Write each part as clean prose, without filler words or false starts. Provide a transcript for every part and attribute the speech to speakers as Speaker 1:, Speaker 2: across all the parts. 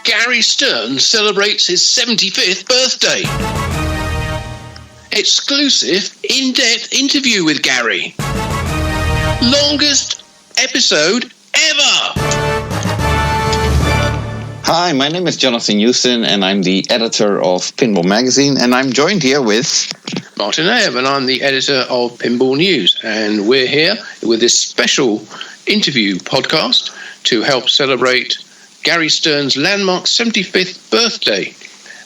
Speaker 1: Gary Stern celebrates his 75th birthday. Exclusive, in-depth interview with Gary. Longest episode ever.
Speaker 2: Hi, my name is Joosten, and I'm the editor of Pinball Magazine, and I'm joined here with
Speaker 1: Martin Ayub, and I'm the editor of Pinball News, and we're here with this special interview podcast to help celebrate Gary Stern's landmark 75th birthday,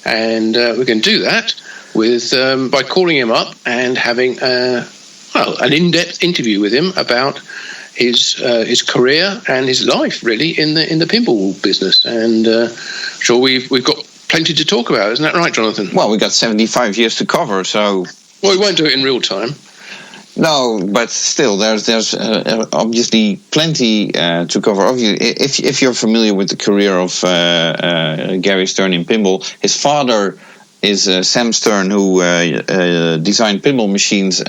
Speaker 1: and we can do that with by calling him up and having an in-depth interview with him about his career and his life, really, in the pinball business. And sure, we've got plenty to talk about, isn't that right, Jonathan?
Speaker 2: Well, we got 75 years to cover, so
Speaker 1: we won't do it in real time.
Speaker 2: No, but still, there's obviously plenty to cover. Obviously, if you're familiar with the career of Gary Stern in pinball, his father is Sam Stern, who designed pinball machines,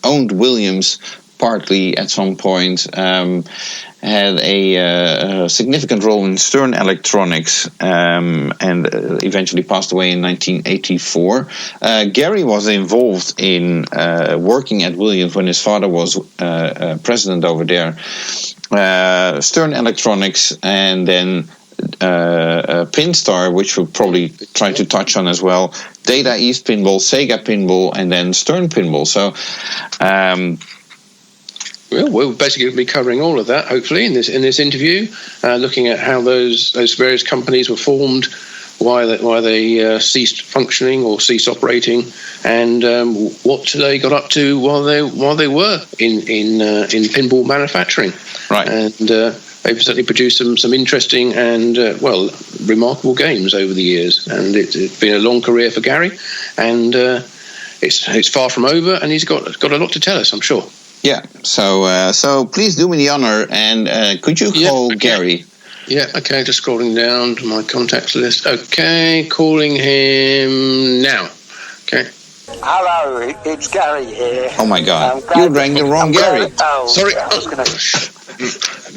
Speaker 2: owned Williams partly at some point, had a significant role in Stern Electronics, and eventually passed away in 1984. Gary was involved in working at Williams when his father was president over there. Stern Electronics, and then Pinstar, which we'll probably try to touch on as well, Data East Pinball, Sega Pinball, and then Stern Pinball. So
Speaker 1: well, we're basically going to be covering all of that, hopefully, in this interview, looking at how those various companies were formed, why they ceased functioning or ceased operating, and what they got up to while they were in pinball manufacturing.
Speaker 2: Right.
Speaker 1: And they've certainly produced some interesting and remarkable games over the years. And it's been a long career for Gary, and it's far from over. And he's got a lot to tell us, I'm sure.
Speaker 2: Yeah, so please do me the honor, and could you call Gary?
Speaker 1: Yeah, okay, just scrolling down to my contacts list. Okay, calling him now. Okay.
Speaker 3: Hello, it's Gary here.
Speaker 2: Oh my God, you rang the wrong Gary.
Speaker 1: Sorry.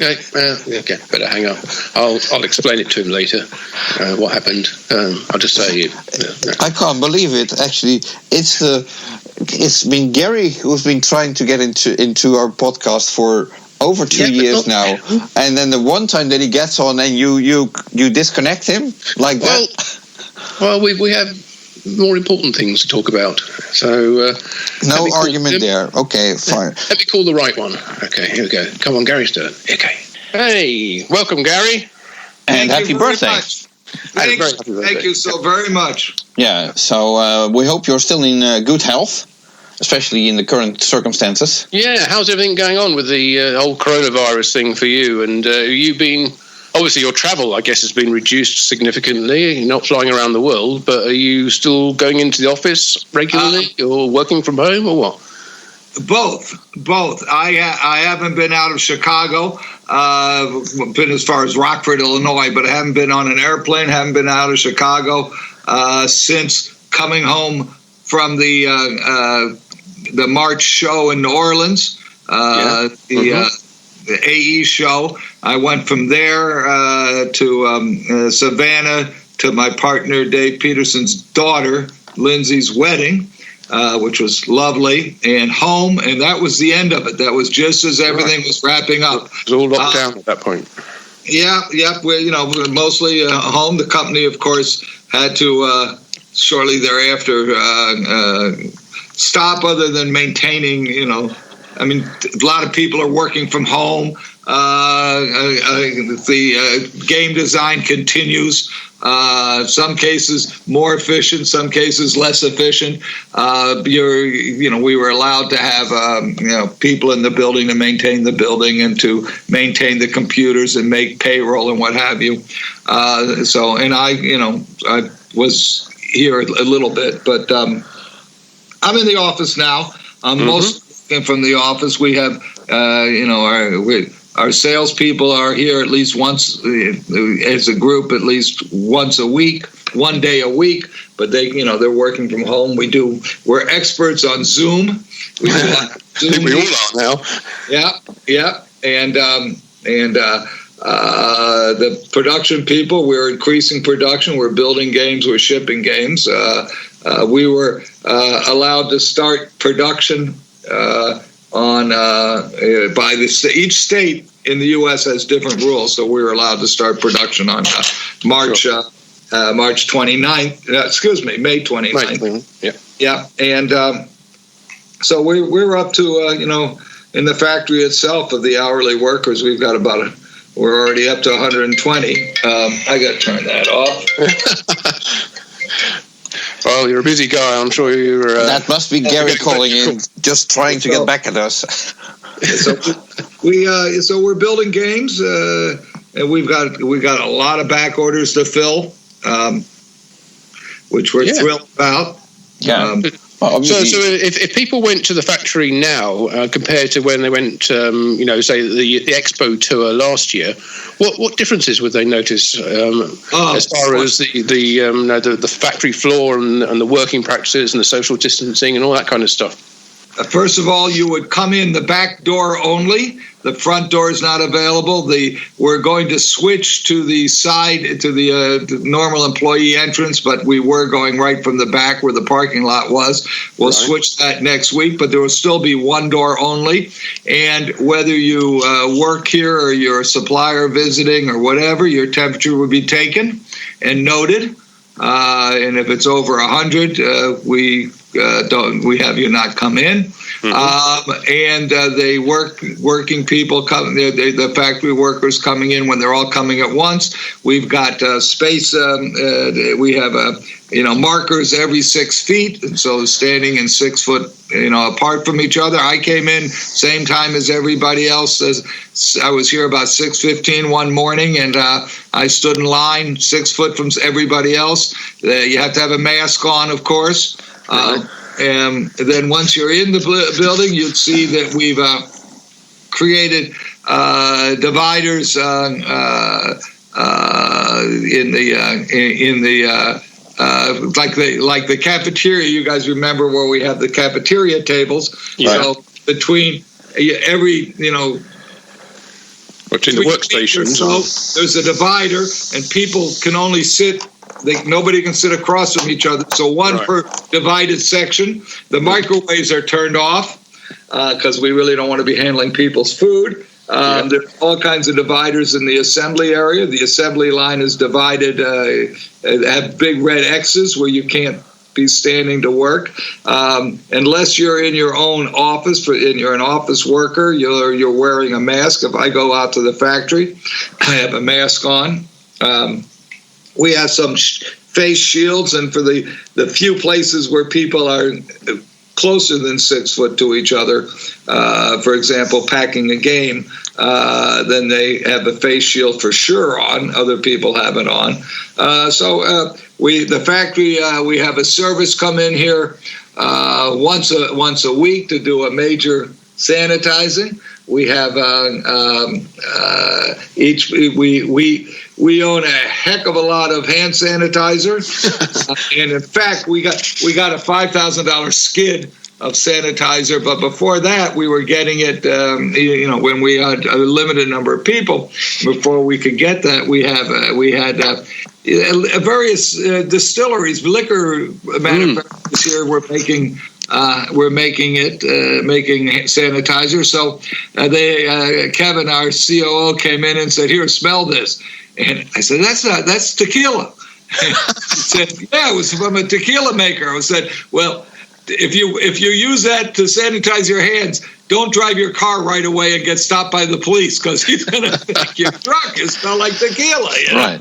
Speaker 1: Okay, better hang up. I'll explain it to him later. What happened? I'll just say you.
Speaker 2: I can't believe it. Actually, it's been Gary who's been trying to get into our podcast for over 2 years now, and then the one time that he gets on and you disconnect him like that.
Speaker 1: Well, we have more important things to talk about. So
Speaker 2: no argument there. Okay, fine.
Speaker 1: Let me call the right one. Okay, here we go. Come on, Gary Stern. Okay. Hey, welcome, Gary,
Speaker 2: and happy birthday.
Speaker 4: Thank you so very much.
Speaker 2: Yeah, so we hope you're still in good health, especially in the current circumstances.
Speaker 1: Yeah, how's everything going on with the whole coronavirus thing for you? And you've been, obviously your travel, I guess, has been reduced significantly. You're not flying around the world, but are you still going into the office regularly or working from home or what?
Speaker 4: Both. I haven't been out of Chicago. Been as far as Rockford, Illinois, but I haven't been on an airplane. Haven't been out of Chicago since coming home from the March show in New Orleans. The AE show. I went from there to Savannah to my partner Dave Peterson's daughter Lindsay's wedding. Which was lovely, and home, and that was the end of it. That was just as everything was wrapping up.
Speaker 1: It was all locked down at that point.
Speaker 4: Yeah. We're mostly home. The company, of course, had to shortly thereafter stop, other than maintaining. I mean, a lot of people are working from home. The game design continues. Some cases more efficient, some cases less efficient. We were allowed to have people in the building to maintain the building and to maintain the computers and make payroll and what have you. I was here a little bit, but I'm in the office now. I'm mostly from the office. We have our salespeople are here at least once as a group, at least once a week, 1 day a week. But they're working from home. We're experts on Zoom. We do
Speaker 1: I think we all are now.
Speaker 4: Yeah, and the production people, we're increasing production. We're building games. We're shipping games. We were allowed to start production by each state in the U.S. has different rules, so we were allowed to start production on March 29th. May 29th. Yeah, and so we're up to in the factory itself of the hourly workers, we've got we're already up to 120. I got to turn that off.
Speaker 1: Well, you're a busy guy. I'm sure you're.
Speaker 2: That must be Gary calling in, just trying to get back at us.
Speaker 4: So we're building games, and we've got a lot of back orders to fill, which we're thrilled about.
Speaker 2: Yeah.
Speaker 1: So if people went to the factory now compared to when they went, say the Expo tour last year, what differences would they notice as far as the factory floor and the working practices and the social distancing and all that kind of stuff?
Speaker 4: First of all, you would come in the back door only. The front door is not available. We're going to switch to the side, to the normal employee entrance, but we were going right from the back where the parking lot was. We'll switch that next week, but there will still be one door only. And whether you work here or you're a supplier visiting or whatever, your temperature would be taken and noted. And if it's over 100, we have you not come in. And they working people come, the factory workers coming in when they're all coming at once. We've got space. We have markers every 6 feet, and so standing in 6 foot apart from each other. I came in same time as everybody else. I was here about 6:15 one morning, and I stood in line 6 foot from everybody else. You have to have a mask on, of course. And then once you're in the building, you'd see that we've created dividers like the cafeteria. You guys remember where we have the cafeteria tables?
Speaker 1: Yeah. So
Speaker 4: between every
Speaker 1: between the workstations,
Speaker 4: so there's a divider, and people can only sit. Nobody can sit across from each other, so one per divided section. The microwaves are turned off because we really don't want to be handling people's food. There's all kinds of dividers in the assembly area. The assembly line is divided, have big red X's where you can't be standing to work. Unless you're in your own office, you're an office worker, you're wearing a mask. If I go out to the factory, I have a mask on. We have some face shields, and for the few places where people are closer than 6 foot to each other, for example, packing a game, then they have a face shield for sure on. Other people have it on. The factory, we have a service come in here once a week to do a major sanitizing. We have we own a heck of a lot of hand sanitizer, and in fact, we got a $5,000 skid of sanitizer. But before that, we were getting it. When we had a limited number of people, before we could get that, we had various distilleries, liquor manufacturers here were making. We're making sanitizer. So Kevin, our COO, came in and said, "Here, smell this." And I said, "That's tequila." He said, "Yeah, it was from a tequila maker." I said, "Well, if you use that to sanitize your hands, don't drive your car right away and get stopped by the police, because he's going to think your truck is smell like tequila."
Speaker 2: Right.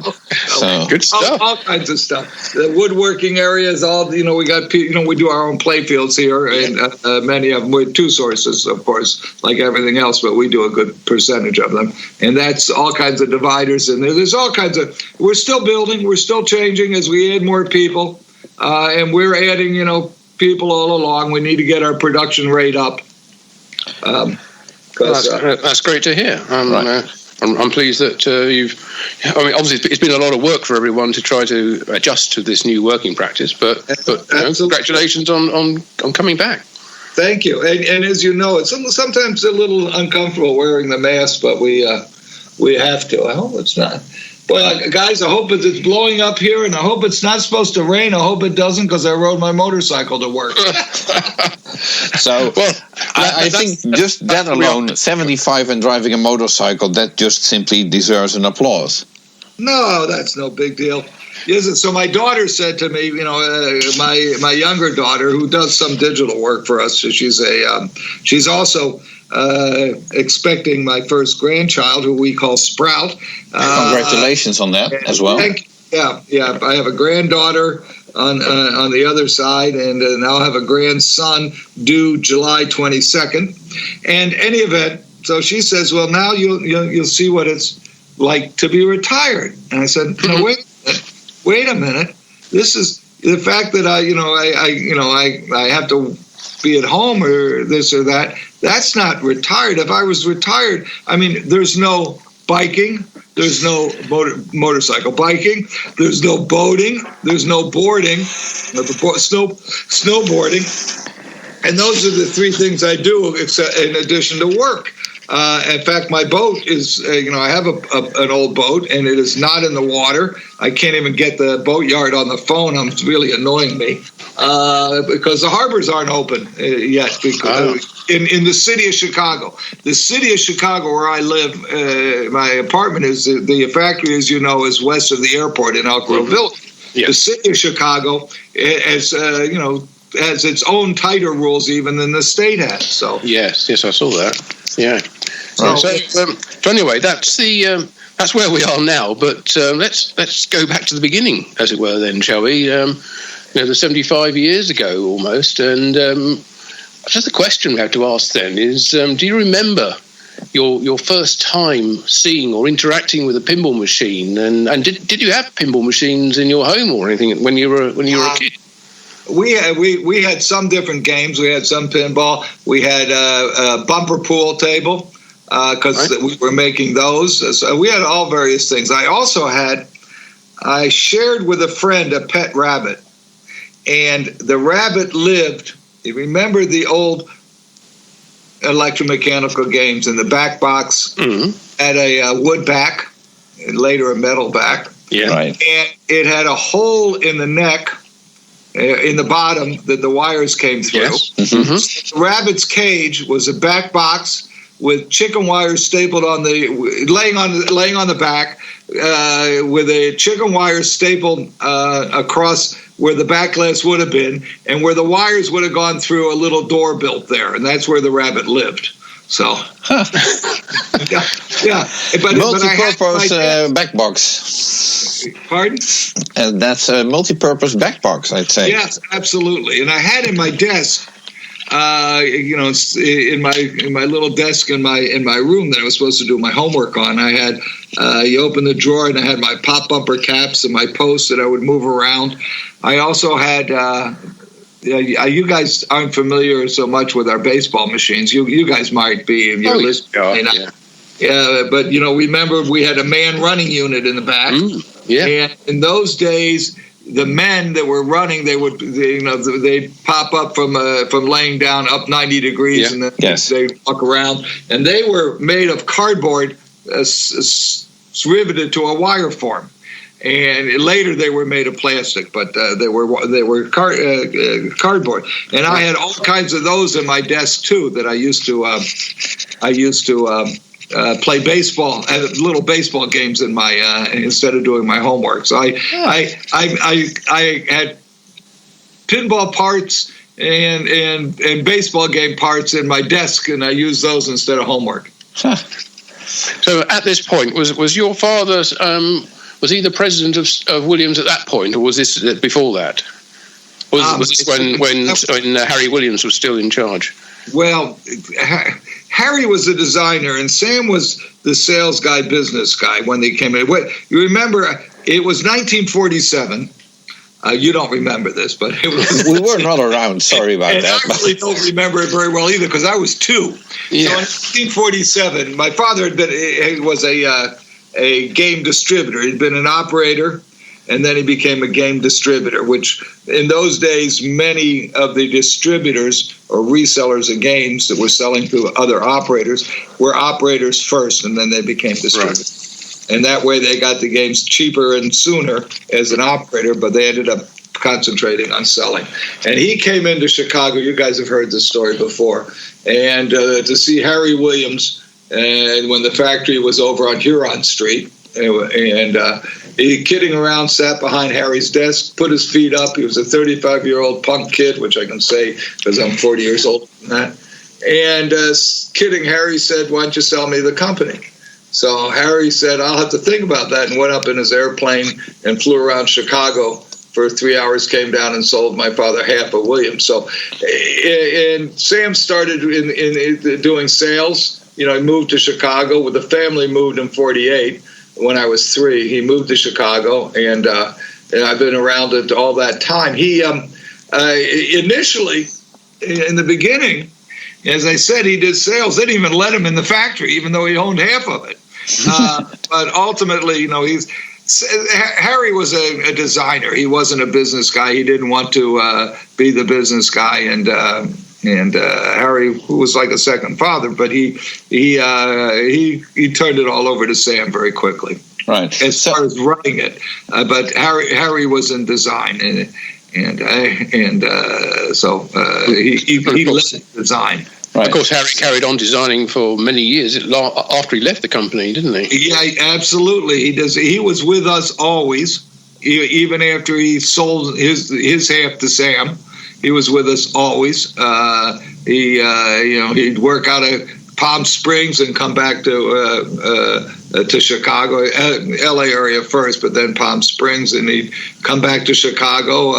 Speaker 1: So, good stuff.
Speaker 4: All kinds of stuff. The woodworking areas, we got, we do our own play fields here, and many of them with two sources, of course, like everything else, but we do a good percentage of them. And that's all kinds of dividers in there. There's all kinds of, we're still building, we're still changing as we add more people, and we're adding, people all along. We need to get our production rate up.
Speaker 1: That's great to hear. I'm pleased that obviously it's been a lot of work for everyone to try to adjust to this new working practice, but congratulations on coming back.
Speaker 4: Thank you. And as you know, it's sometimes a little uncomfortable wearing the mask, but we We have to. I hope it's not. Well, guys, I hope it's blowing up here, and I hope it's not supposed to rain. I hope it doesn't, because I rode my motorcycle to work.
Speaker 2: So, I think just that alone, 75 and driving a motorcycle, that just simply deserves an applause.
Speaker 4: No, that's no big deal. So my daughter said to me, my younger daughter, who does some digital work for us, she's also expecting my first grandchild, who we call Sprout.
Speaker 2: Congratulations on that as well.
Speaker 4: Yeah. I have a granddaughter on the other side, and now I have a grandson due July 22nd. And any event, so she says, well, now you'll see what it's like to be retired. And I said, no, wait a minute. This is the fact that I have to be at home or this or that. That's not retired. If I was retired, there's no biking, there's no motorcycle biking, there's no boating, there's no boarding, snowboarding, and those are the three things I do, in addition to work. In fact, my boat is, I have an old boat, and it is not in the water. I can't even get the boatyard on the phone. It's really annoying me because the harbors aren't open yet. In the city of Chicago. The city of Chicago, where I live, my apartment is, the factory, as you know, is west of the airport in Elk Grove Village. Yes. The city of Chicago, has its own tighter rules even than the state has. So
Speaker 1: yes, I saw that. Yeah. So anyway, that's where we are now. But let's go back to the beginning, as it were. Then, shall we? The 75 years ago almost, and just the question we have to ask then is: do you remember your first time seeing or interacting with a pinball machine? And did you have pinball machines in your home or anything when you were a kid?
Speaker 4: We had some different games. We had some pinball. We had a bumper pool table because we were making those. So we had all various things. I shared with a friend a pet rabbit, and the rabbit lived. You remember the old electromechanical games in the back box? Mm-hmm. Had a wood back, and later a metal back.
Speaker 1: Yeah, right.
Speaker 4: And it had a hole in the neck. In the bottom that the wires came through.
Speaker 1: Yes. Mm-hmm.
Speaker 4: The rabbit's cage was a back box with chicken wires stapled laying on the back, with a chicken wire stapled across where the back glass would have been, and where the wires would have gone through a little door built there, and that's where the rabbit lived. So, yeah.
Speaker 2: Multi-purpose back box.
Speaker 4: Pardon?
Speaker 2: That's a multi-purpose back box, I'd say.
Speaker 4: Yes, absolutely. And I had in my desk, in my little desk in my room that I was supposed to do my homework on. I had you open the drawer and I had my pop bumper caps and my posts that I would move around. I also had. You guys aren't familiar so much with our baseball machines. You guys might be if you're listening. Yeah, but remember we had a man running unit in the back. And in those days, the men that were running, they'd pop up from laying down up 90 degrees, and then they'd walk around, and they were made of cardboard, riveted to a wire form. And later they were made of plastic, but they were cardboard. And I had all kinds of those in my desk too that I used to play baseball, little baseball games in my instead of doing my homework. So I had pinball parts and baseball game parts in my desk, and I used those instead of homework.
Speaker 1: So at this point, was your father's? Was he the president of Williams at that point, or was this before that? Was this when Harry Williams was still in charge?
Speaker 4: Well, Harry was the designer, and Sam was the sales guy, business guy when they came in. You remember, it was 1947. You don't remember this, but it was.
Speaker 2: We were not around. Sorry about that.
Speaker 4: I really don't remember it very well either because I was 2. Yeah. So in 1947, my father was a game distributor. He'd been an operator, and then he became a game distributor, which in those days, many of the distributors or resellers of games that were selling to other operators were operators first, and then they became distributors. Right. And that way they got the games cheaper and sooner as an operator, but they ended up concentrating on selling. And he came into Chicago. You guys have heard this story before. And to see Harry Williams, and when the factory was over on Huron Street, and he, kidding around, sat behind Harry's desk, put his feet up. He was a 35-year-old punk kid, which I can say because I'm 40 years older than that. And kidding, Harry said, "Why don't you sell me the company?" So Harry said, "I'll have to think about that," and went up in his airplane and flew around Chicago for 3 hours, came down and sold my father half of Williams. So, and Sam started in doing sales. He moved to Chicago. With the family moved in '48. When I was 3, he moved to Chicago, and I've been around it all that time. He initially, in the beginning, as I said, he did sales. They didn't even let him in the factory, even though he owned half of it. But ultimately, Harry was a designer. He wasn't a business guy. He didn't want to be the business guy, and Harry, who was like a second father, but he turned it all over to Sam very quickly.
Speaker 2: Right.
Speaker 4: As far as running it, but Harry was in design, and so he led design.
Speaker 1: Right. Of course, Harry carried on designing for many years after he left the company, didn't he?
Speaker 4: Yeah, absolutely. He does. He was with us always, even after he sold his half to Sam. He was with us always. He'd work out of Palm Springs and come back to Chicago, L.A. area first, but then Palm Springs, and he'd come back to Chicago.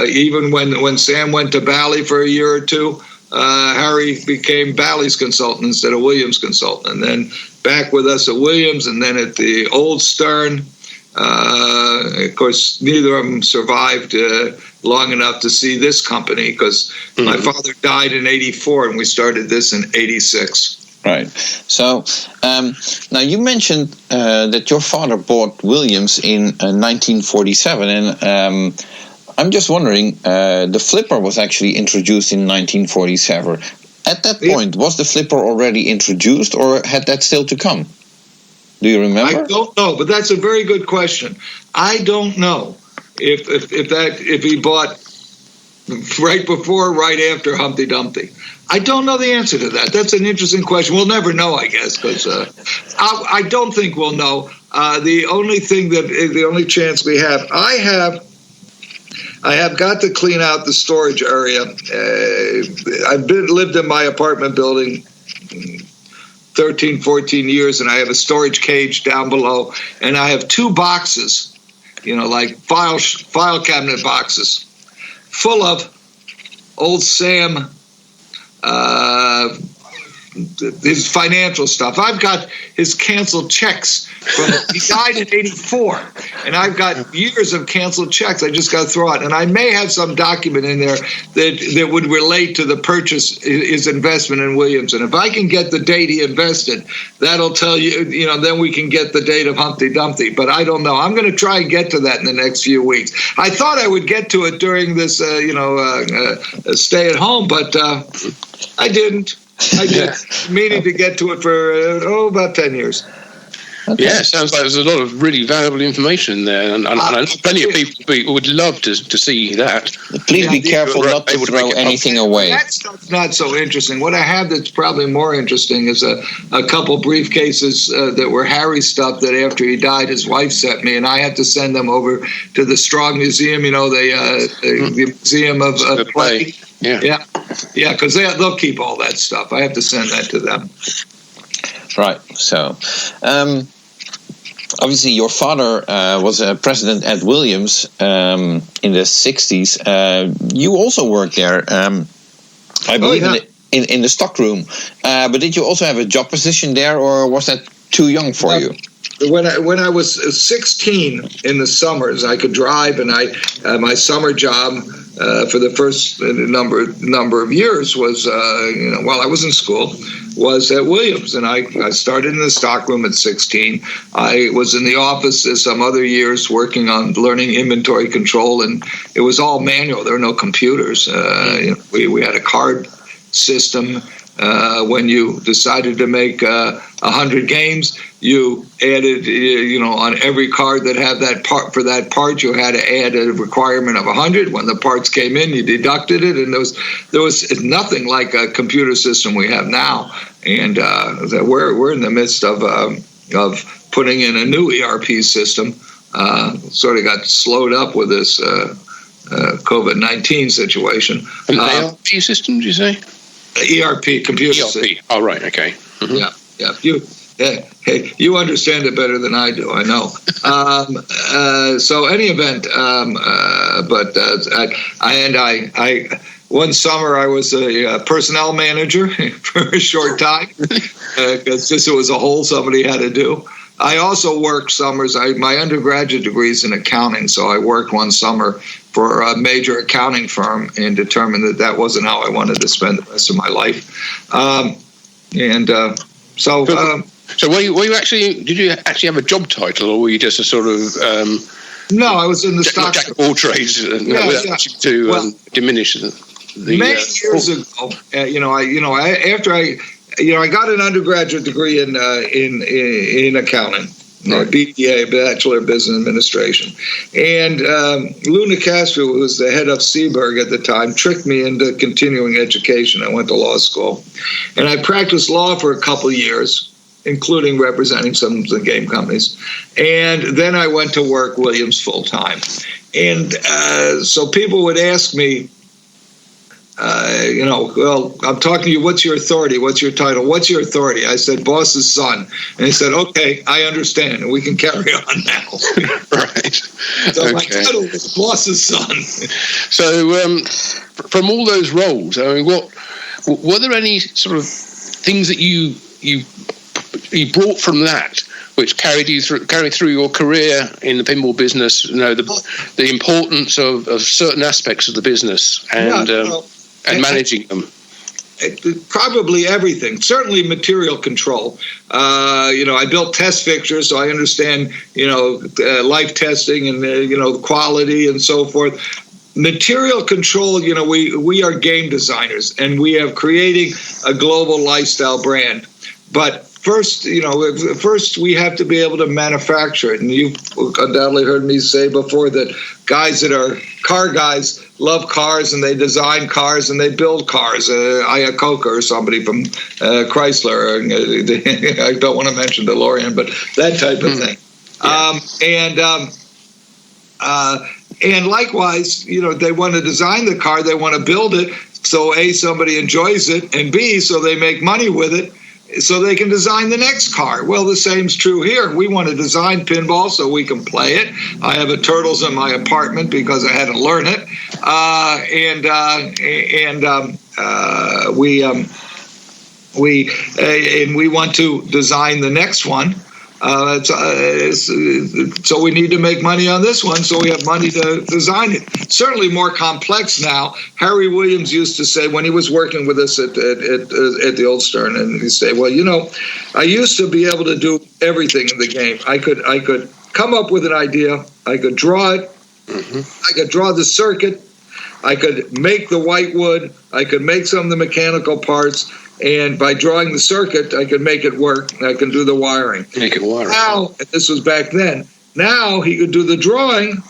Speaker 4: Even when Sam went to Bally for a year or two, Harry became Bally's consultant instead of Williams' consultant, and then back with us at Williams, and then at the old Stern. Of course, neither of them survived long enough to see this company because my father died in '84 and we started this in '86.
Speaker 2: Right. So now you mentioned that your father bought Williams in 1947, and I'm just wondering, the flipper was actually introduced in 1947. At that point, was the flipper already introduced, or had that still to come? Do you remember?
Speaker 4: I don't know, but that's a very good question. I don't know if he bought right before, or right after Humpty Dumpty. I don't know the answer to that. That's an interesting question. We'll never know, I guess, because I don't think we'll know. The only chance we have, I have got to clean out the storage area. I've lived in my apartment building 13, 14 years, and I have a storage cage down below, and I have 2 boxes, like file cabinet boxes, full of old Sam, his financial stuff. I've got his canceled checks he died in '84, and I've got years of canceled checks. I just got to throw out, and I may have some document in there that would relate to the purchase, his investment in Williams. And if I can get the date he invested, that'll tell you. Then we can get the date of Humpty Dumpty. But I don't know. I'm going to try and get to that in the next few weeks. I thought I would get to it during this, stay at home, but I didn't. I did, meaning to get to it for about 10 years.
Speaker 1: Okay. Yeah, it sounds like there's a lot of really valuable information there, and I know plenty of people would love to see that.
Speaker 2: Please be careful not to throw anything away.
Speaker 4: That stuff's not so interesting. What I have that's probably more interesting is a couple briefcases that were Harry's stuff that after he died, his wife sent me, and I had to send them over to the Strong Museum, the Museum of Play. Yeah, because they'll keep all that stuff. I have to send that to them.
Speaker 2: Right. So, obviously, your father was a president at Williams in the 60s. You also worked there, I believe, in the stockroom. But did you also have a job position there, or was that too young for you?
Speaker 4: When I was 16 in the summers, I could drive, and my summer job for the first number of years was, while I was in school, was at Williams. And I started in the stockroom at 16. I was in the office some other years working on learning inventory control, and it was all manual. There were no computers. We had a card system. When you decided to make 100 games, you added, on every card that had that part, for that part, you had to add a requirement of 100. When the parts came in, you deducted it, and there was nothing like a computer system we have now. And we're in the midst of putting in a new ERP system. Sort of got slowed up with this COVID-19 situation.
Speaker 1: An ERP system, did you say?
Speaker 4: ERP, computer
Speaker 1: ERP.
Speaker 4: system.
Speaker 1: Oh, right, okay. Mm-hmm.
Speaker 4: Yeah. Hey, you understand it better than I do, I know. So any event, one summer I was a personnel manager for a short time, because it was a hole somebody had to do. I also worked summers. My undergraduate degree is in accounting, so I worked one summer for a major accounting firm and determined that wasn't how I wanted to spend the rest of my life.
Speaker 1: So were you actually? Did you actually have a job title, or were you just a sort of?
Speaker 4: No, I was in the stock.
Speaker 1: Jack of all trades, diminish the
Speaker 4: many years ago. I got an undergraduate degree in accounting, BBA, Bachelor of Business Administration. And Lou Nicastro, who was the head of Seaberg at the time, tricked me into continuing education. I went to law school. And I practiced law for a couple of years, including representing some of the game companies. And then I went to work Williams full-time. And so people would ask me, well, I'm talking to you, what's your authority? What's your title? What's your authority? I said, boss's son. And he said, okay, I understand, and we can carry on now.
Speaker 1: Right.
Speaker 4: So my title was boss's son.
Speaker 1: So from all those roles, I mean, were there any sort of things that you brought from that which carried through your career in the pinball business? The importance of certain aspects of the business and managing them.
Speaker 4: Probably everything. Certainly material control. I built test fixtures, so I understand life testing and quality and so forth. Material control. We are game designers, and we are creating a global lifestyle brand. But first we have to be able to manufacture it. And you've undoubtedly heard me say before that guys that are car guys love cars, and they design cars and they build cars. Iacocca or somebody from Chrysler. I don't want to mention DeLorean, but that type of thing. And likewise, they want to design the car, they want to build it, so A, somebody enjoys it, and B, so they make money with it, so they can design the next car. Well, the same's true here. We want to design pinball so we can play it. I have a Turtles in my apartment because I had to learn it, we want to design the next one. So we need to make money on this one, so we have money to design it. Certainly more complex now. Harry Williams used to say, when he was working with us at the old Stern, and he'd say, well, I used to be able to do everything in the game. I could come up with an idea. I could draw it. Mm-hmm. I could draw the circuit. I could make the white wood. I could make some of the mechanical parts. And by drawing the circuit, I could make it work. And I can do the wiring.
Speaker 1: Make it wire.
Speaker 4: Now, this was back then. Now he could do the drawing,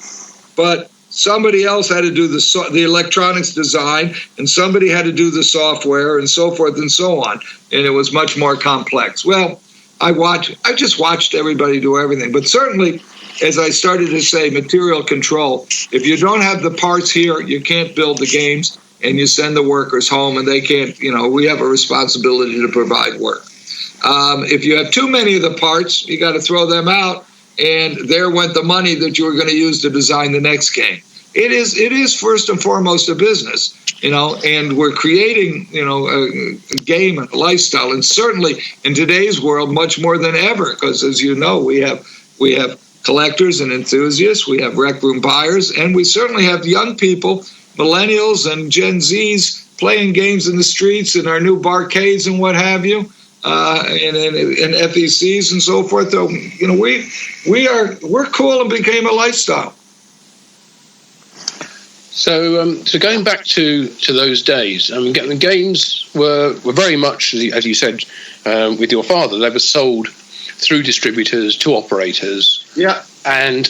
Speaker 4: but somebody else had to do the electronics design, and somebody had to do the software, and so forth and so on. And it was much more complex. Well, I just watched everybody do everything. But certainly, as I started to say, material control. If you don't have the parts here, you can't build the games. And you send the workers home, and they can't, we have a responsibility to provide work. If you have too many of the parts, you got to throw them out, and there went the money that you were going to use to design the next game. It is first and foremost a business, and we're creating, a game and a lifestyle, and certainly in today's world, much more than ever, because as you know, we have collectors and enthusiasts, we have rec room buyers, and we certainly have young people millennials and Gen Zs playing games in the streets and our new barcades and what have you, and FECs and so forth. So, we're cool and became a lifestyle.
Speaker 1: So going back to those days, I mean, the games were very much, as you said, with your father, they were sold through distributors to operators.
Speaker 4: Yeah.
Speaker 1: And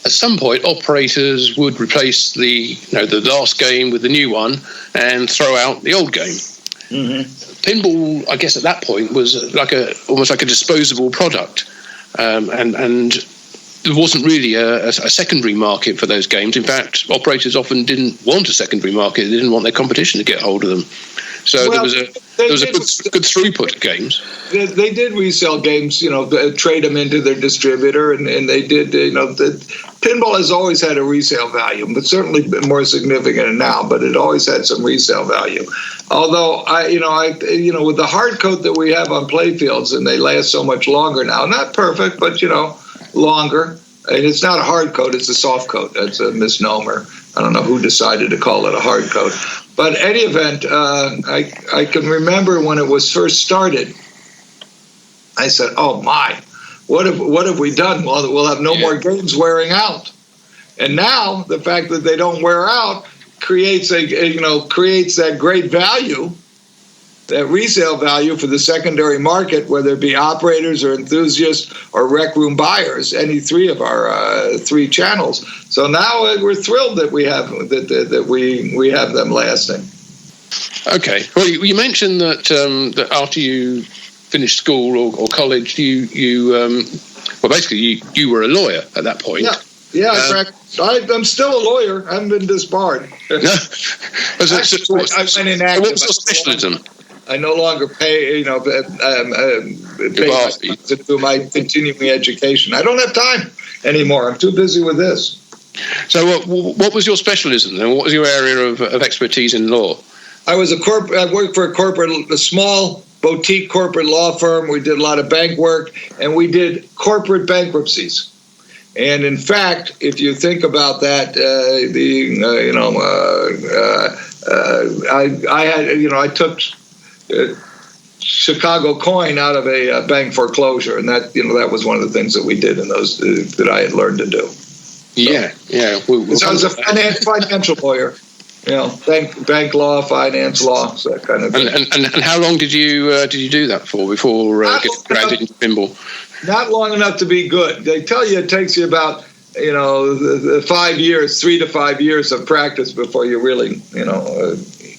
Speaker 1: at some point, operators would replace the last game with the new one and throw out the old game.
Speaker 4: Mm-hmm.
Speaker 1: Pinball, I guess, at that point was almost like a disposable product, and there wasn't really a secondary market for those games. In fact, operators often didn't want a secondary market; they didn't want their competition to get hold of them. So there was a good throughput of games.
Speaker 4: They did resell games, trade them into their distributor, and they did. Pinball has always had a resale value, but certainly been more significant now. But it always had some resale value. Although with the hard coat that we have on playfields, and they last so much longer now. Not perfect, but longer. And it's not a hard coat; it's a soft coat. That's a misnomer. I don't know who decided to call it a hard coat. But in any event, I can remember when it was first started, I said, "Oh my, what have we done? Well, we'll have no more games wearing out." And now the fact that they don't wear out creates that great value, that resale value for the secondary market, whether it be operators or enthusiasts or rec room buyers, any three of our three channels. So now we're thrilled that we have that we have them lasting.
Speaker 1: Okay. Well, you mentioned that after you finished school or college, you basically were a lawyer at that point.
Speaker 4: Yeah. I'm still a lawyer. I haven't been disbarred.
Speaker 1: No.
Speaker 4: I went inactive.
Speaker 1: What's your specialism?
Speaker 4: I no longer pay, to do my continuing education. I don't have time anymore. I'm too busy with this.
Speaker 1: So what was your specialism then? What was your area of expertise in law?
Speaker 4: I worked for a small boutique corporate law firm. We did a lot of bank work, and we did corporate bankruptcies. And in fact, if you think about that, I took Chicago coin out of a bank foreclosure, and that was one of the things that we did in those that I had learned to do.
Speaker 1: Yeah.
Speaker 4: So I was a financial lawyer, bank law, finance law, so that kind of thing.
Speaker 1: And how long did you do that for before getting grounded into pinball?
Speaker 4: Not long enough to be good. They tell you it takes you about 5 years, 3 to 5 years of practice before you're really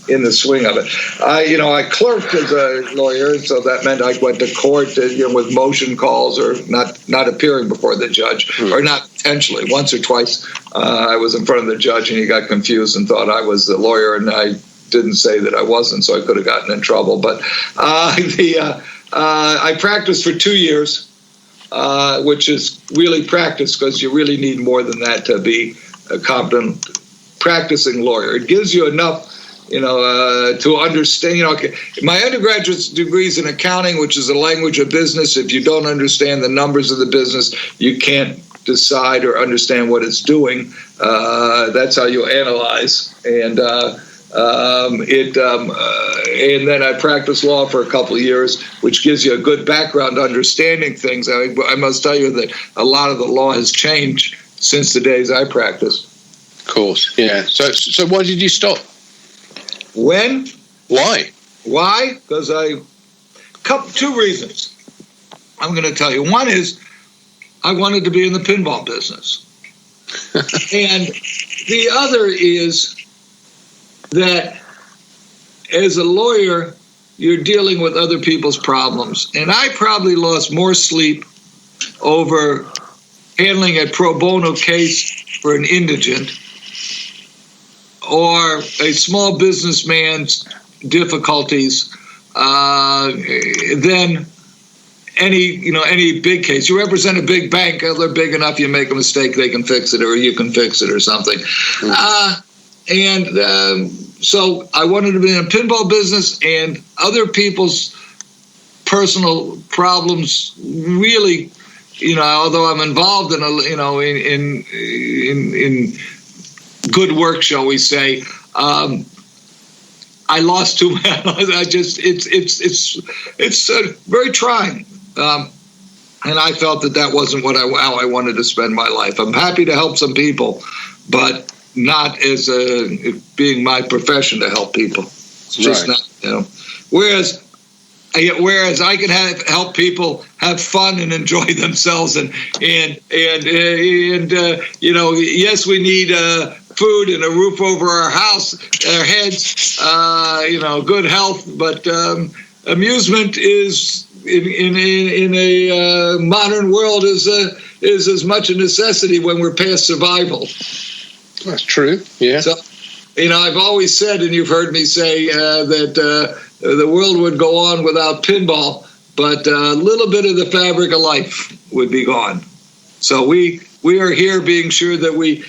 Speaker 4: in the swing of it. I clerked as a lawyer, so that meant I went to court with motion calls or not appearing before the judge, or not intentionally. Once or twice I was in front of the judge and he got confused and thought I was the lawyer, and I didn't say that I wasn't, so I could have gotten in trouble. But I practiced for 2 years, which is really practice, because you really need more than that to be a competent practicing lawyer. It gives you enough to understand. My undergraduate degree is in accounting, which is a language of business. If you don't understand the numbers of the business, you can't decide or understand what it's doing. That's how you analyze. And then I practiced law for a couple of years, which gives you a good background understanding things. I must tell you that a lot of the law has changed since the days I practiced.
Speaker 1: Of course, yeah. So why did you stop?
Speaker 4: When?
Speaker 1: Why?
Speaker 4: Because two reasons I'm going to tell you. One is I wanted to be in the pinball business. And the other is that as a lawyer, you're dealing with other people's problems. And I probably lost more sleep over handling a pro bono case for an indigent or a small businessman's difficulties than any big case. You represent a big bank, they're big enough, you make a mistake, they can fix it, or you can fix it or something. So I wanted to be in a pinball business, and other people's personal problems really, although I'm involved in good work, shall we say. I lost too much. It's very trying. And I felt that wasn't how I wanted to spend my life. I'm happy to help some people, but not as being my profession to help people. It's just not, Whereas I can help people have fun and enjoy themselves, and yes, we need food and a roof over our heads, good health, but amusement is in a modern world is as much a necessity when we're past survival.
Speaker 1: That's true. Yeah.
Speaker 4: So, I've always said, and you've heard me say that the world would go on without pinball, but a little bit of the fabric of life would be gone. So we are here being sure that we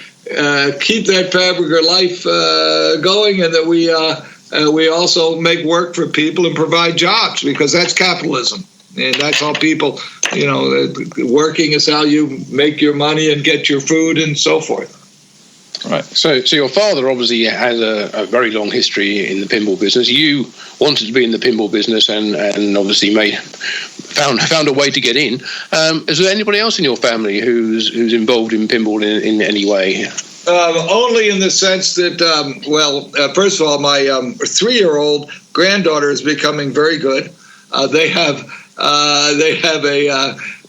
Speaker 4: keep that fabric of life going, and that we also make work for people and provide jobs, because that's capitalism. And that's how people, working is how you make your money and get your food and so forth.
Speaker 1: Right. So your father obviously has a very long history in the pinball business. You wanted to be in the pinball business and obviously found a way to get in. Is there anybody else in your family who's involved in pinball in any way?
Speaker 4: Only in the sense that, first of all, my 3-year-old granddaughter is becoming very good. They have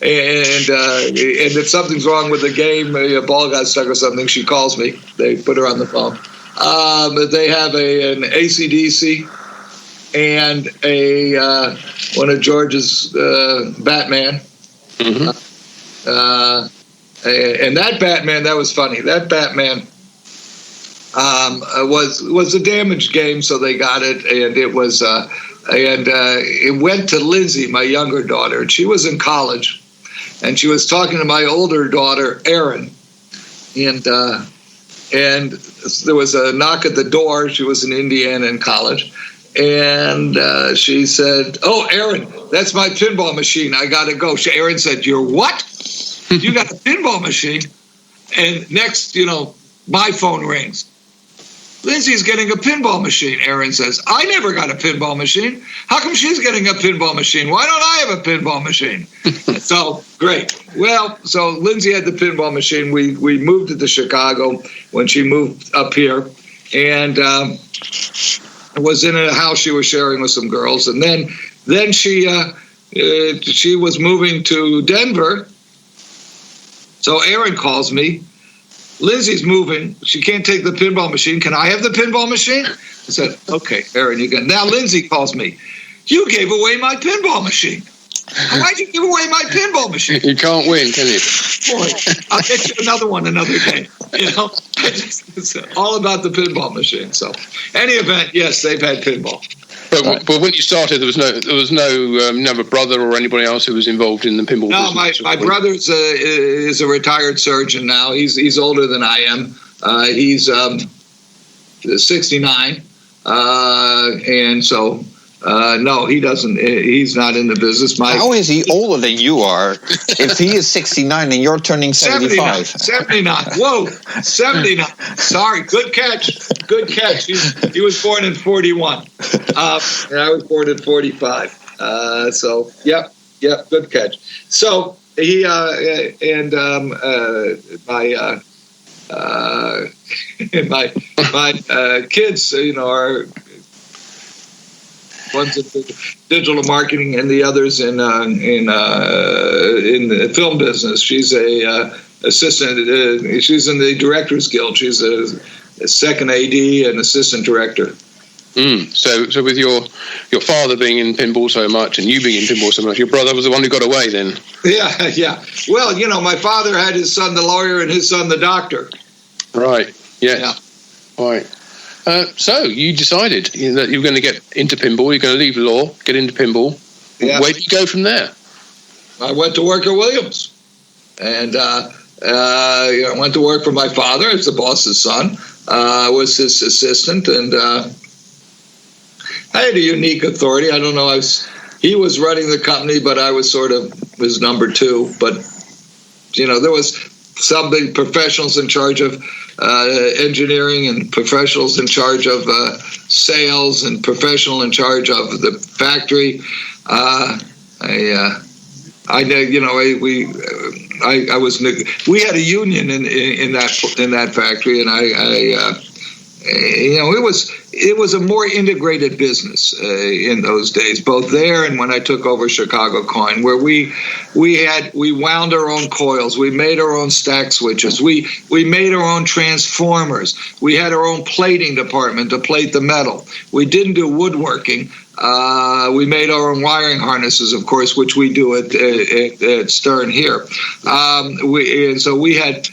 Speaker 4: and if something's wrong with the game, a ball got stuck or something, she calls me. They put her on the phone. They have an AC/DC and one of George's Batman. Mm-hmm. And that Batman, that was funny. That Batman was a damaged game, so they got it, and it was it went to Lindsay, my younger daughter, and she was in college, and she was talking to my older daughter, Erin, and there was a knock at the door. She was in Indiana in college, and she said, "Oh, Erin, that's my pinball machine. I got to go." Erin said, "You're what? You got a pinball machine?" And next, my phone rings. "Lindsay's getting a pinball machine," Erin says. "I never got a pinball machine. How come she's getting a pinball machine? Why don't I have a pinball machine?" So, great. Well, so Lindsay had the pinball machine. We moved it to Chicago when she moved up here. And was in a house she was sharing with some girls. And then she was moving to Denver. So Erin calls me. "Lindsay's moving. She can't take the pinball machine. Can I have the pinball machine?" I said, "Okay, Erin, you can." Now Lindsay calls me. "You gave away my pinball machine. Why'd you give away my pinball machine?"
Speaker 1: You can't win, can you?
Speaker 4: Boy, I'll get you another one another day. It's all about the pinball machine. So, any event, yes, they've had pinball.
Speaker 1: But when you started, there was no never brother or anybody else who was involved in the pinball business.
Speaker 4: No, my brother is a retired surgeon now. He's older than I am. He's 69, and so no, he doesn't. He's not in the business.
Speaker 2: How is he older than you are? If he is 69 and you're turning 75.
Speaker 4: 79. Whoa, 79. Sorry, good catch. Good catch. He was born in 41. And I was born in 45. So, yep, good catch. So, he and my kids, are one's in digital marketing and the others in the film business. She's a assistant. She's in the Directors Guild. She's a second AD and assistant director.
Speaker 1: So with your father being in pinball so much and you being in pinball so much, your brother was the one who got away then?
Speaker 4: Yeah. Well, my father had his son the lawyer and his son the doctor.
Speaker 1: Right. Yes. Yeah. Right. So you decided that you were going to get into pinball. You're going to leave law, get into pinball. Yeah. Where did you go from there?
Speaker 4: I went to work at Williams, and I went to work for my father as the boss's son. I was his assistant, and I had a unique authority. I don't know. He was running the company, but I was sort of his number two. But there was some big professionals in charge of engineering and professionals in charge of sales and professional in charge of the factory. We had a union in that factory, and it was a more integrated business in those days, both there and when I took over Chicago Coin, where we wound our own coils, we made our own stack switches, we made our own transformers, we had our own plating department to plate the metal. We didn't do woodworking. We made our own wiring harnesses, of course, which we do at Stern here. So we had,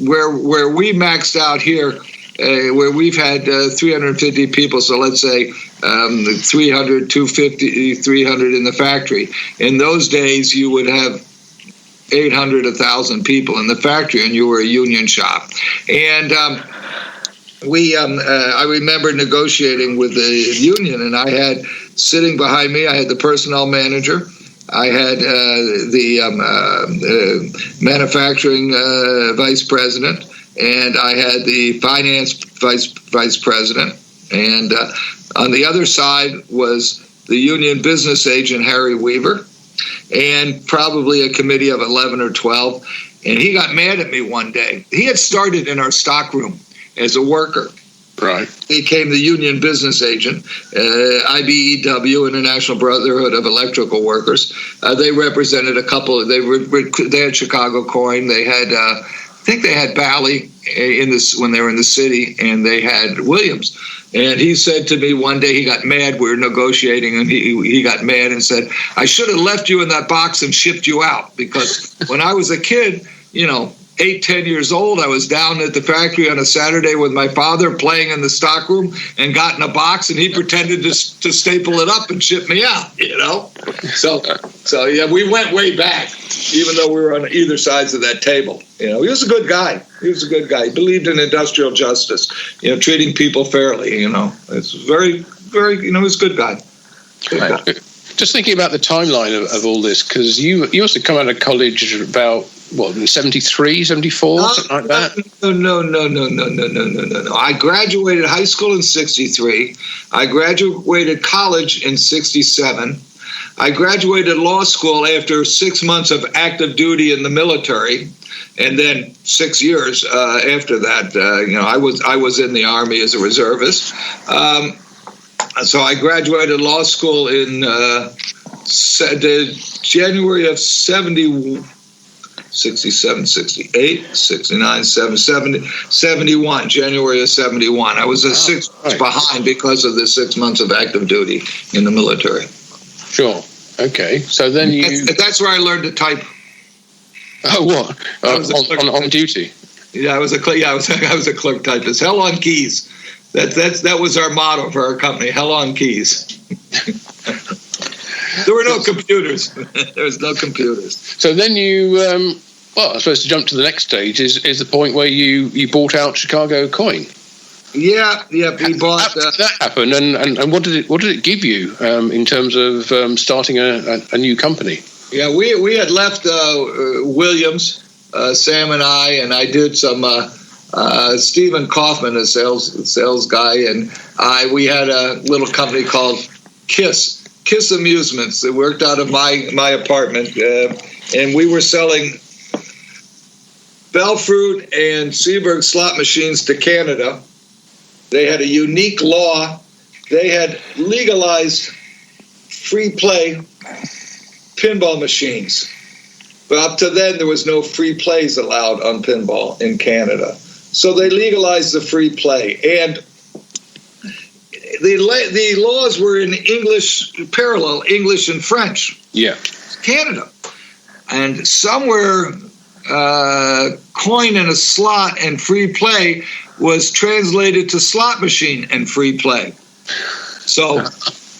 Speaker 4: where we maxed out here, where we've had 350 people, so let's say 300, 250, 300 in the factory. In those days, you would have 800, 1,000 people in the factory, and you were a union shop. And I remember negotiating with the union, and I had sitting behind me, I had the personnel manager, I had the manufacturing vice president, and I had the finance vice president, and on the other side was the union business agent Harry Weaver, and probably a committee of 11 or 12. And he got mad at me one day. He had started in our stockroom as a worker.
Speaker 1: Right.
Speaker 4: He became the union business agent, IBEW, International Brotherhood of Electrical Workers. They represented a couple. They had Chicago Coin. They had, I think they had Bally when they were in the city, and they had Williams. And he said to me one day, he got mad. We were negotiating, and he got mad and said, "I should have left you in that box and shipped you out, because when I was a kid, 8, 10 years old, I was down at the factory on a Saturday with my father playing in the stockroom and got in a box, and he pretended to staple it up and ship me out, So yeah, we went way back, even though we were on either sides of that table. He was a good guy. He believed in industrial justice, treating people fairly, It's very, very, he was a good guy.
Speaker 1: Just thinking about the timeline of all this, because you must have come out of college about, in 73, 74, something like that?
Speaker 4: No. I graduated high school in 63. I graduated college in 67. I graduated law school after 6 months of active duty in the military, and then 6 years after that, I was in the Army as a reservist. So I graduated law school in January of 67, 68, 69, 70, 71, January of 71. I was 6 months behind because of the 6 months of active duty in the military.
Speaker 1: Sure. Okay. So then
Speaker 4: that's where I learned to type.
Speaker 1: Oh, what? On duty?
Speaker 4: Yeah, I was a clerk typist. Hell on keys. That was our motto for our company. Hell on keys. There were no computers. There was no computers.
Speaker 1: So then you, I suppose to jump to the next stage is the point where you bought out Chicago Coin.
Speaker 4: Yeah, we bought.
Speaker 1: How did that happen, and what did it give you in terms of starting a new company?
Speaker 4: Yeah, we had left Williams, Sam and I did some. Stephen Kaufman, a sales guy, and we had a little company called Kiss Amusements that worked out of my apartment, and we were selling Belfruit and Seaberg slot machines to Canada. They had a unique law. They had legalized free play pinball machines. But up to then, there was no free plays allowed on pinball in Canada. So they legalized the free play. And the laws were in English, parallel English and French.
Speaker 1: Yeah.
Speaker 4: Canada. And somewhere, coin and a slot and free play was translated to slot machine and free play. So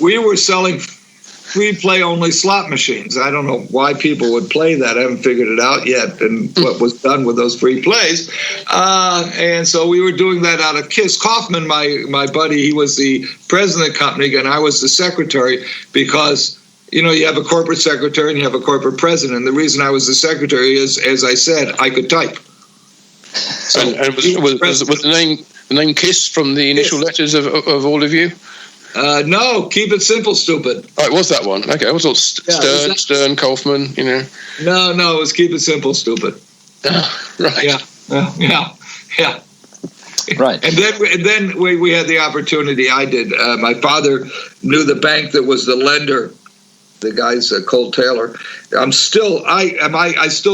Speaker 4: we were selling free play only slot machines. I don't know why people would play that. I haven't figured it out yet, and what was done with those free plays. And so we were doing that out of Kiss. Kaufman, my buddy, he was the president of the company, and I was the secretary, because you have a corporate secretary and you have a corporate president. The reason I was the secretary is, as I said, I could type. So
Speaker 1: and was the name Kiss from the initial letters of all of you?
Speaker 4: No, keep it simple, stupid.
Speaker 1: Oh, it was that one. Okay, I was all Stern, Kaufman, you know.
Speaker 4: No, it was keep it simple, stupid.
Speaker 1: Right.
Speaker 4: Yeah.
Speaker 2: Right.
Speaker 4: And then we had the opportunity. I did. My father knew the bank that was the lender. The guy's Cole Taylor. I still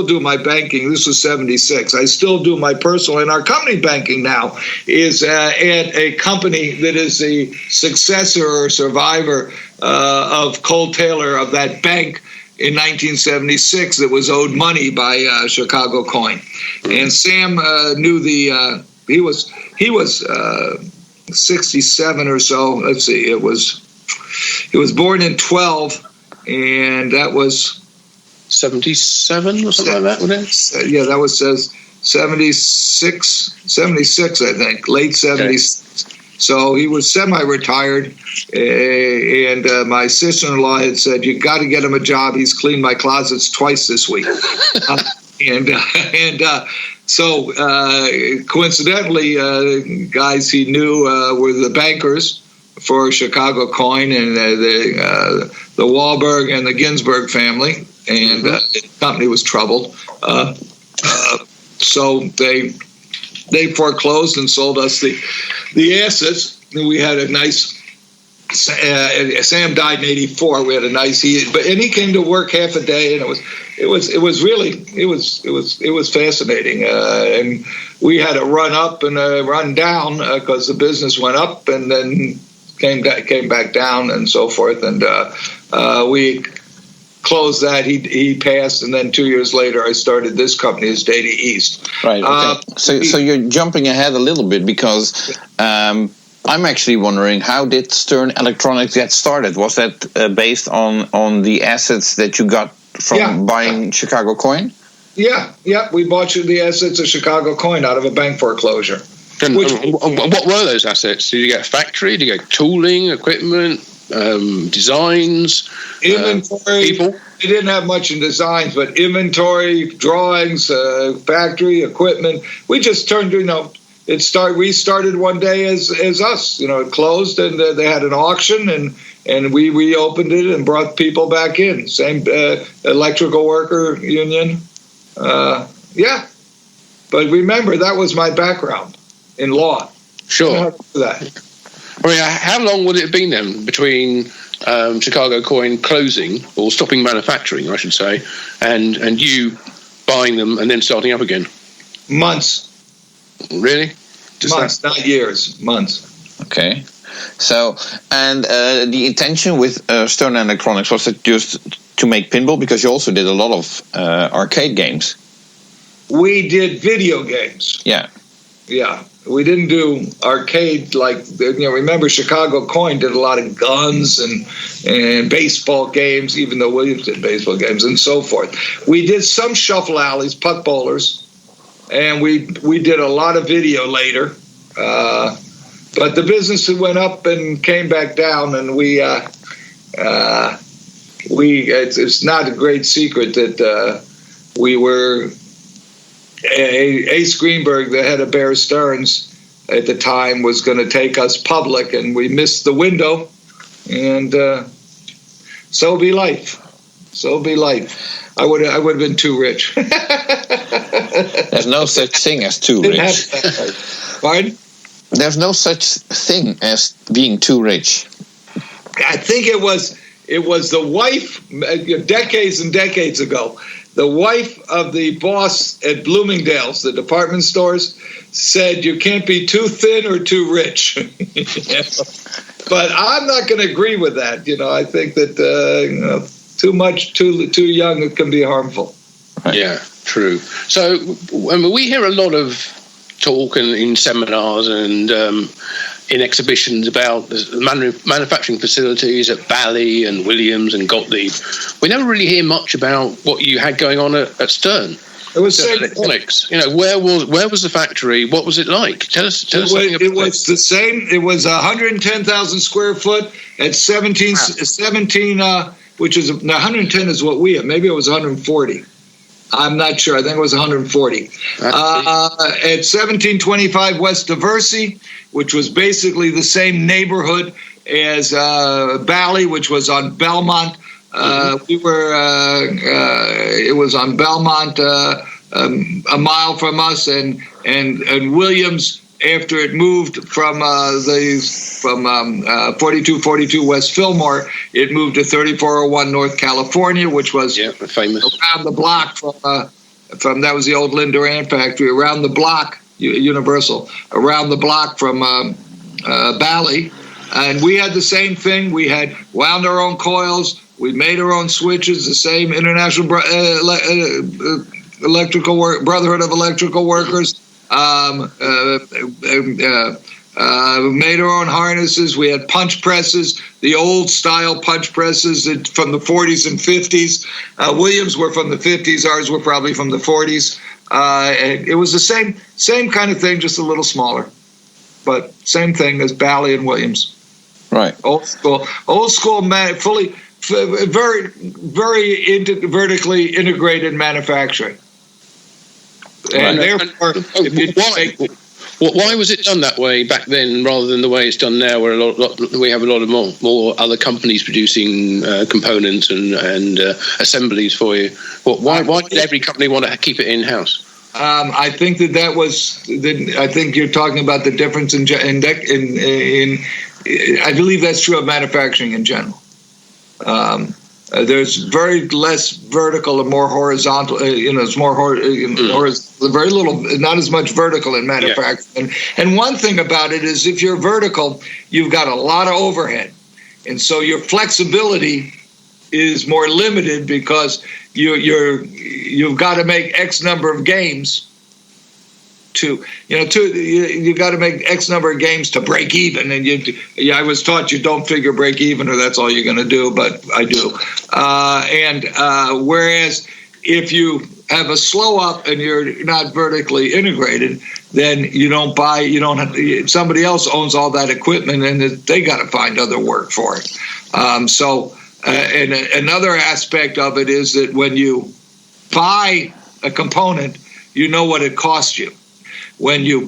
Speaker 4: do my banking. This was 76. I still do my personal, and our company banking now is at a company that is the successor or survivor of Cole Taylor, of that bank in 1976 that was owed money by Chicago Coin. And Sam knew he was 67 or so. Let's see, he was born in 12. And that was
Speaker 1: 77 or something like that, wasn't it?
Speaker 4: Yeah, that was 76, I think, late 70s. Okay. So he was semi-retired, and my sister-in-law had said, "You got to get him a job. He's cleaned my closets twice this week." So coincidentally, guys he knew were the bankers for Chicago Coin, and the Wahlberg and the Ginsberg family, and the company was troubled. So they foreclosed and sold us the assets. And we had a nice. Sam died in '84. We had a nice. He came to work half a day, and it was fascinating. And we had a run up and a run down because the business went up and then came back down and so forth, and we closed that. He passed, and then 2 years later, I started this company as Data East.
Speaker 2: Right. Okay. So you're jumping ahead a little bit because I'm actually wondering, how did Stern Electronics get started? Was that based on the assets that you got from buying Chicago Coin? Yeah.
Speaker 4: We bought the assets of Chicago Coin out of a bank foreclosure.
Speaker 1: And what were those assets? Did you get a factory? Did you get tooling, equipment, designs,
Speaker 4: inventory? People? We didn't have much in designs, but inventory, drawings, factory, equipment. We just turned, we started one day as us. It closed, and they had an auction, and we reopened it and brought people back in. Same electrical worker union. But remember, that was my background in law.
Speaker 1: Sure.
Speaker 4: That.
Speaker 1: I mean, how long would it have been then between Chicago Coin closing, or stopping manufacturing, I should say, and you buying them and then starting up again?
Speaker 4: Months.
Speaker 1: Really?
Speaker 4: Months, not years. Months.
Speaker 2: Okay. So, and the intention with Stern Electronics, was it just to make pinball? Because you also did a lot of arcade games.
Speaker 4: We did video games.
Speaker 2: Yeah. We didn't do arcade remember Chicago Coin did a lot of guns and baseball games, even though Williams did baseball games and so forth. We did some shuffle alleys, puck bowlers, and we did a lot of video later. But the business went up and came back down, and it's not a great secret that we were. Ace Greenberg, the head of Bear Stearns at the time, was going to take us public, and we missed the window. And so be life. I would have been too rich. There's no such thing as too rich.
Speaker 4: Pardon?
Speaker 2: There's no such thing as being too rich.
Speaker 4: I think it was the wife decades and decades ago. The wife of the boss at Bloomingdale's, the department stores, said you can't be too thin or too rich. But I'm not going to agree with that. I think that too much, too young, it can be harmful.
Speaker 1: Yeah, true. So we hear a lot of talk in seminars and in exhibitions about manufacturing facilities at Bally and Williams and Gottlieb. We never really hear much about what you had going on at Stern.
Speaker 4: It was
Speaker 1: electronics. Where was the factory? What was it like? Tell us something about it.
Speaker 4: It was the same. It was 110,000 square foot at 17, which is 110 is what we have. Maybe it was 140. I'm not sure. I think it was 140. At 1725 West Diversey, which was basically the same neighborhood as Bally, which was on Belmont. It was on Belmont, a mile from us, and Williams, after it moved from 4242 West Fillmore, it moved to 3401 North California, which was
Speaker 1: famous
Speaker 4: around the block from that was the old Lynn Durant factory, around the block, Universal, around the block from Bally. And we had the same thing. We had wound our own coils. We made our own switches, the same International Electrical Brotherhood of Electrical Workers. Made our own harnesses. We had punch presses, the old style punch presses from the 40s and 50s. Williams were from the 50s. Ours were probably from the 40s. And it was the same kind of thing, just a little smaller, but same thing as Bally and Williams.
Speaker 2: Right.
Speaker 4: Old school, fully, very, very vertically integrated manufacturing. And therefore,
Speaker 1: why was it done that way back then, rather than the way it's done now, where we have a lot of more other companies producing components and assemblies for you? Why did every company want to keep it in house?
Speaker 4: I think that was. I think you're talking about the difference in. I believe that's true of manufacturing in general. There's very less vertical and more horizontal. It's more very little, not as much vertical in manufacturing. Yeah. And one thing about it is, if you're vertical, you've got a lot of overhead, and so your flexibility is more limited because you've got to make X number of games. You got to make X number of games to break even, and I was taught you don't figure break even, or that's all you're going to do, but I do. Whereas if you have a slow up and you're not vertically integrated, then somebody else owns all that equipment, and they got to find other work for it. And another aspect of it is that when you buy a component, you know what it costs you. When you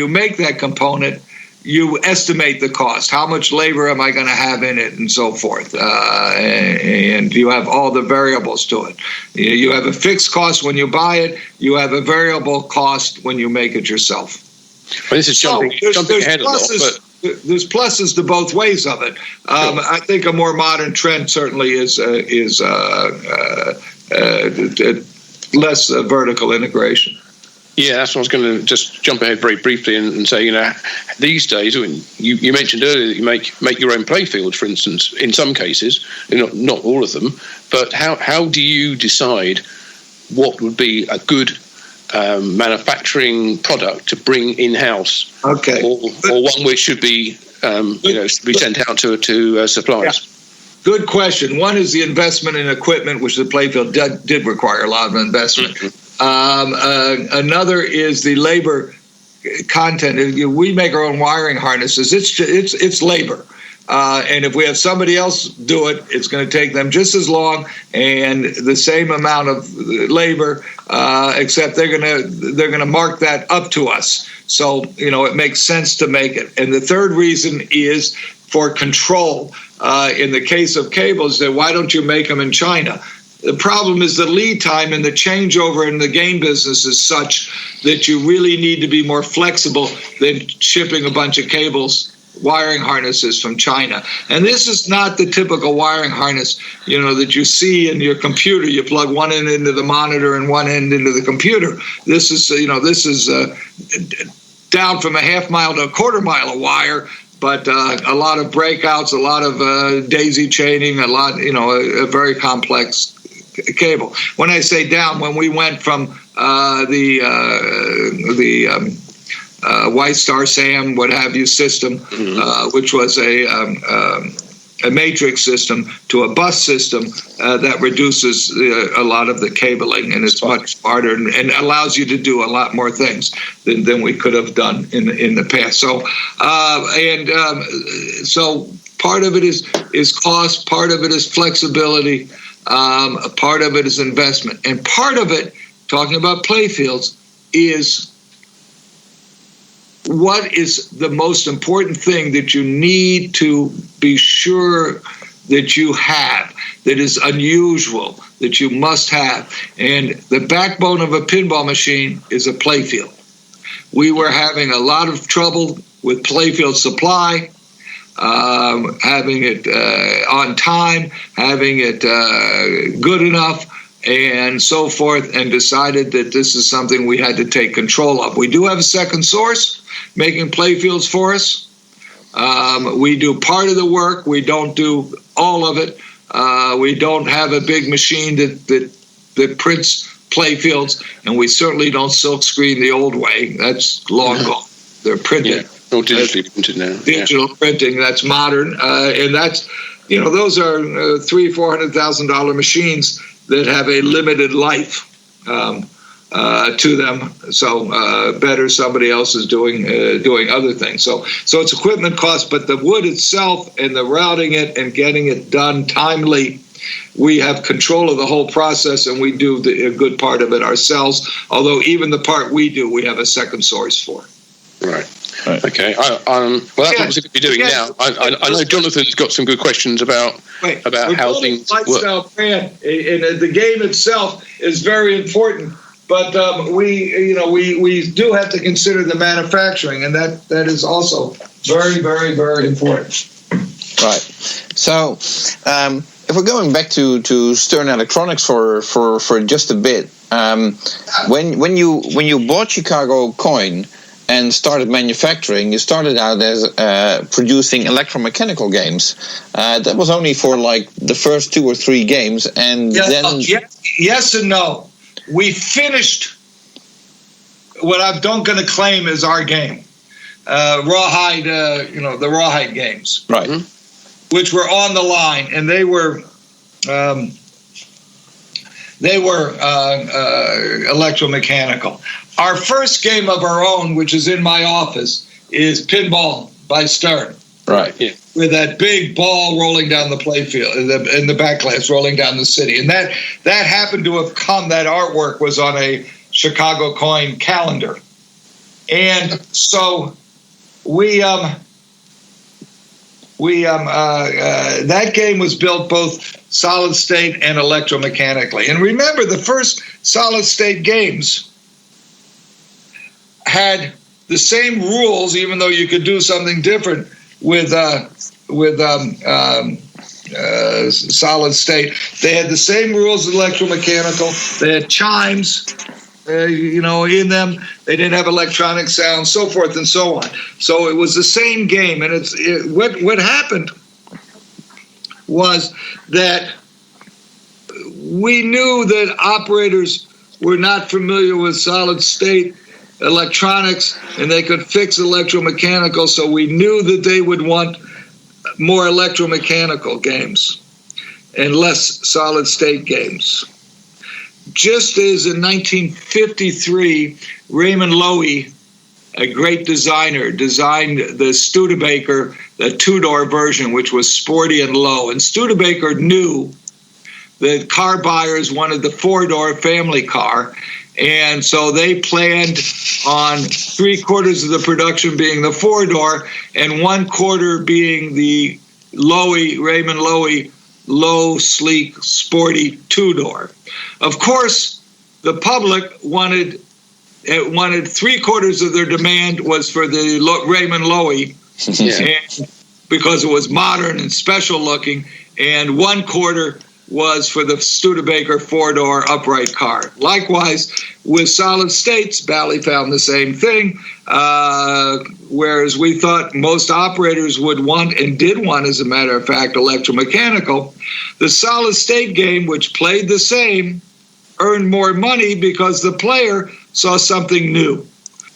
Speaker 4: make that component, you estimate the cost. How much labor am I going to have in it, and so forth. And you have all the variables to it. You have a fixed cost when you buy it. You have a variable cost when you make it yourself.
Speaker 1: Well, this is jumping ahead a lot, but
Speaker 4: there's pluses to both ways of it. I think a more modern trend certainly is less vertical integration.
Speaker 1: Yeah, that's what I was going to just jump ahead very briefly and say, these days, you mentioned earlier that you make your own playfields, for instance, in some cases, not all of them, but how do you decide what would be a good manufacturing product to bring in-house, or one which should be sent out to suppliers?
Speaker 4: Yeah. Good question. One is the investment in equipment, which the playfield did require a lot of investment. Mm-hmm. Another is the labor content. We make our own wiring harnesses. It's labor. And if we have somebody else do it, it's going to take them just as long and the same amount of labor, except they're going to mark that up to us. So, it makes sense to make it. And the third reason is for control. In the case of cables, then why don't you make them in China? The problem is the lead time and the changeover in the game business is such that you really need to be more flexible than shipping a bunch of cables, wiring harnesses from China. And this is not the typical wiring harness, that you see in your computer. You plug one end into the monitor and one end into the computer. This is down from a half mile to a quarter mile of wire, but a lot of breakouts, a lot of daisy chaining, a very complex cable. When I say down, when we went from the White Star SAM, what have you, system, which was a matrix system, to a bus system, that reduces a lot of the cabling, and it's much harder and allows you to do a lot more things than we could have done in the past. So so part of it is cost, part of it is flexibility. A part of it is investment. And part of it, talking about playfields, is what is the most important thing that you need to be sure that you have, that is unusual, that you must have. And the backbone of a pinball machine is a playfield. We were having a lot of trouble with playfield supply, having it on time, having it good enough, and so forth, and decided that this is something we had to take control of. We do have a second source making playfields for us. We do part of the work. We don't do all of it. We don't have a big machine that prints playfields, and we certainly don't silkscreen the old way. That's long gone. They're printed.
Speaker 1: Yeah, all digitally printed now.
Speaker 4: Digital printing, that's modern, and that's, those are $300,000-$400,000 machines that have a limited life to them. So better somebody else is doing other things. So it's equipment cost, but the wood itself and the routing it and getting it done timely, we have control of the whole process, and we do a good part of it ourselves. Although even the part we do, we have a second source for.
Speaker 1: Right. Okay. Well, that's what we're going to be doing now. I know Jonathan's got some good questions about how things work.
Speaker 4: Lifestyle brand, and the game itself is very important. But we do have to consider the manufacturing, and that is also very, very, very important.
Speaker 2: Right. So if we're going back to Stern Electronics for just a bit, when you bought Chicago Coin and started manufacturing, you started out as producing electromechanical games. That was only for like the first 2 or 3 games, and then
Speaker 4: yes and no. We finished what I'm going to claim is our game, Rawhide. The Rawhide games,
Speaker 2: right?
Speaker 4: Which were on the line, and they were electromechanical. Our first game of our own, which is in my office, is Pinball by Stern.
Speaker 2: Right. Yeah.
Speaker 4: With that big ball rolling down the playfield, and the backglass rolling down the city. And that happened to have come, that artwork was on a Chicago Coin calendar. And so that game was built both solid state and electromechanically. And remember, the first solid state games had the same rules, even though you could do something different with solid state. They had the same rules as electromechanical. They had chimes, in them. They didn't have electronic sound, so forth and so on. So it was the same game. And what happened was that we knew that operators were not familiar with solid state electronics, and they could fix electromechanical, so we knew that they would want more electromechanical games and less solid state games. Just as in 1953, Raymond Loewy, a great designer, designed the Studebaker, the 2-door version, which was sporty and low. And Studebaker knew that car buyers wanted the 4-door family car, and so they planned on 3/4 of the production being the 4-door and 1/4 being the Raymond Loewy, low, sleek, sporty 2-door. Of course, the public wanted 3/4 of their demand was for the Raymond Loewy, because it was modern and special looking, and 1/4 was for the Studebaker 4-door upright car. Likewise, with solid states, Bally found the same thing, whereas we thought most operators would want, and did want, as a matter of fact, electromechanical. The solid state game, which played the same, earned more money because the player saw something new,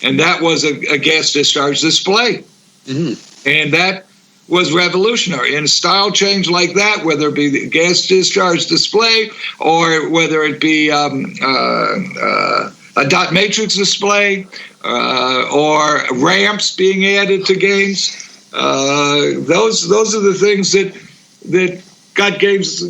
Speaker 4: and that was a gas discharge display. Mm-hmm. And that was revolutionary. And a style change like that, whether it be the gas discharge display or whether it be a dot matrix display or ramps being added to games, those are the things that got games,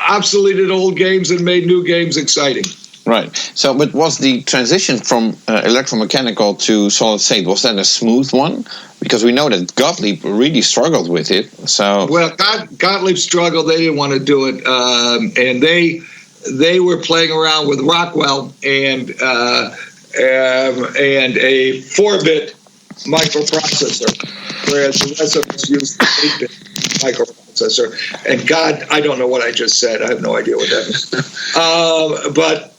Speaker 4: obsoleted old games and made new games exciting.
Speaker 2: Right. So, but was the transition from electromechanical to solid state, was that a smooth one? Because we know that Gottlieb really struggled with it. So,
Speaker 4: well, Gottlieb struggled. They didn't want to do it, and they were playing around with Rockwell and a 4-bit microprocessor, whereas the rest of us used the 8-bit microprocessor. And God, I don't know what I just said. I have no idea what that means. But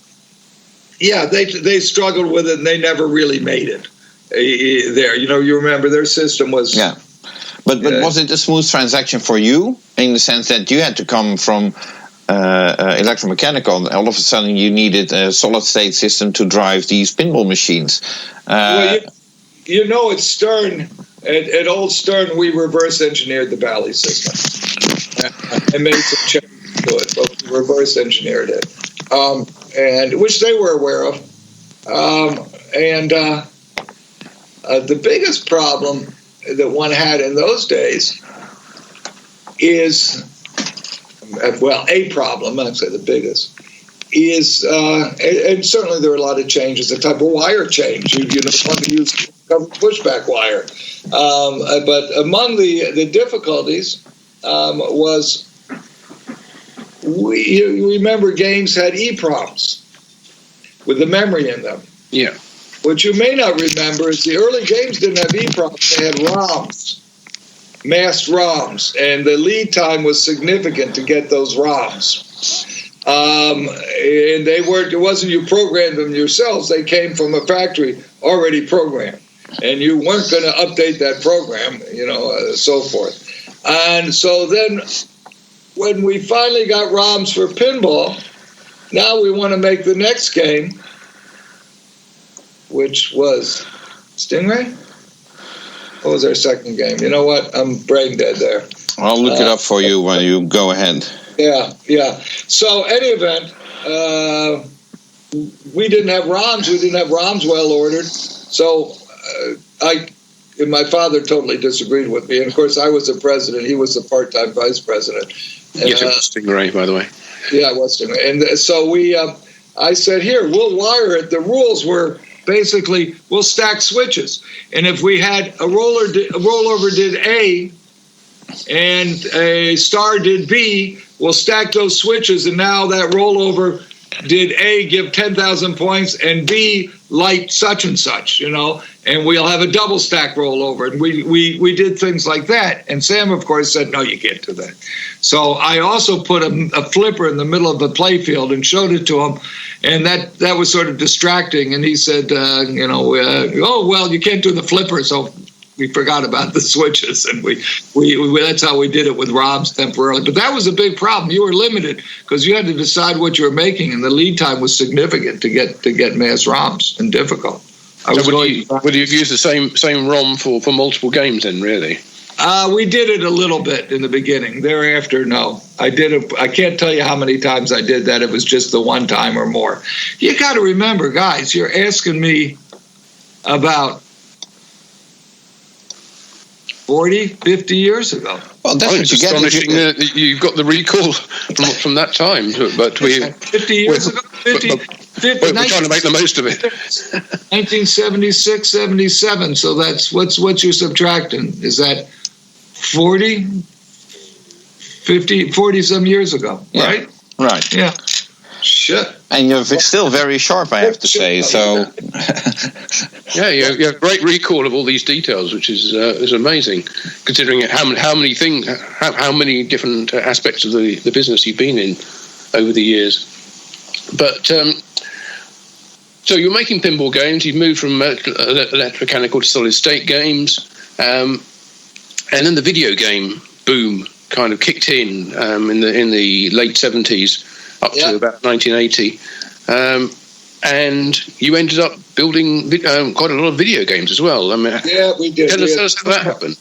Speaker 4: yeah, they struggled with it, and they never really made it there. You remember their system was...
Speaker 2: Yeah. But was it a smooth transaction for you, in the sense that you had to come from electromechanical, and all of a sudden you needed a solid-state system to drive these pinball machines?
Speaker 4: Well, at Stern, at old Stern, we reverse engineered the Bally system and made some changes to it, but we reverse engineered it. And which they were aware of. The biggest problem that one had in those days is, a problem, I'd say the biggest, is, and certainly there were a lot of changes, the type of wire change. You want to use pushback wire. But among the difficulties was, you remember games had EEPROMs with the memory in them.
Speaker 1: Yeah.
Speaker 4: What you may not remember is the early games didn't have EEPROMs; they had ROMs, masked ROMs, and the lead time was significant to get those ROMs. And they weren't. It wasn't you programmed them yourselves; they came from a factory already programmed, and you weren't going to update that program, so forth. And so then, when we finally got ROMs for pinball, now we want to make the next game, which was Stingray? What was our second game? You know what? I'm brain dead there.
Speaker 2: I'll look it up for you while you go ahead.
Speaker 4: Yeah. So, any event, we didn't have ROMs. We didn't have ROMs well ordered. So, my father totally disagreed with me. And, of course, I was the president. He was the part-time vice president.
Speaker 1: Yes, it was Stingray, by the way.
Speaker 4: Yeah, it was Stingray. And so I said, here, we'll wire it. The rules were basically we'll stack switches. And if we had a rollover did A and a star did B, we'll stack those switches. And now that rollover did A give 10,000 points and B light such and such, and we'll have a double stack rollover. And we did things like that. And Sam, of course, said, no, you can't do that. So I also put a flipper in the middle of the playfield and showed it to him. And that was sort of distracting. And he said, oh, well, you can't do the flipper. So we forgot about the switches, and we that's how we did it with ROMs temporarily. But that was a big problem. You were limited because you had to decide what you were making, and the lead time was significant to get mass ROMs and difficult.
Speaker 1: Would you have used the same ROM for multiple games then, really?
Speaker 4: We did it a little bit in the beginning. Thereafter, no. I did it. I can't tell you how many times I did that. It was just the one time or more. You got to remember, guys, you're asking me about 40, 50 years ago.
Speaker 2: Well, that's
Speaker 1: it's astonishing that you've got the recall from that time. But
Speaker 4: 50 years ago? 50,
Speaker 1: we're trying to make the most of it.
Speaker 4: 1976, 77. So that's what's you're subtracting? Is that 40, 50, 40 some years ago, right?
Speaker 2: Right.
Speaker 4: Yeah. Shit.
Speaker 2: And you're still very sharp, I have to say. So,
Speaker 1: yeah, you have great recall of all these details, which is amazing, considering how many different aspects of the business you've been in over the years. But so you're making pinball games. You've moved from electromechanical to solid state games, and then the video game boom kind of kicked in the late 70s. Up to about 1980, and you ended up building quite a lot of video games as well. I mean,
Speaker 4: we did.
Speaker 1: Tell us how that happened.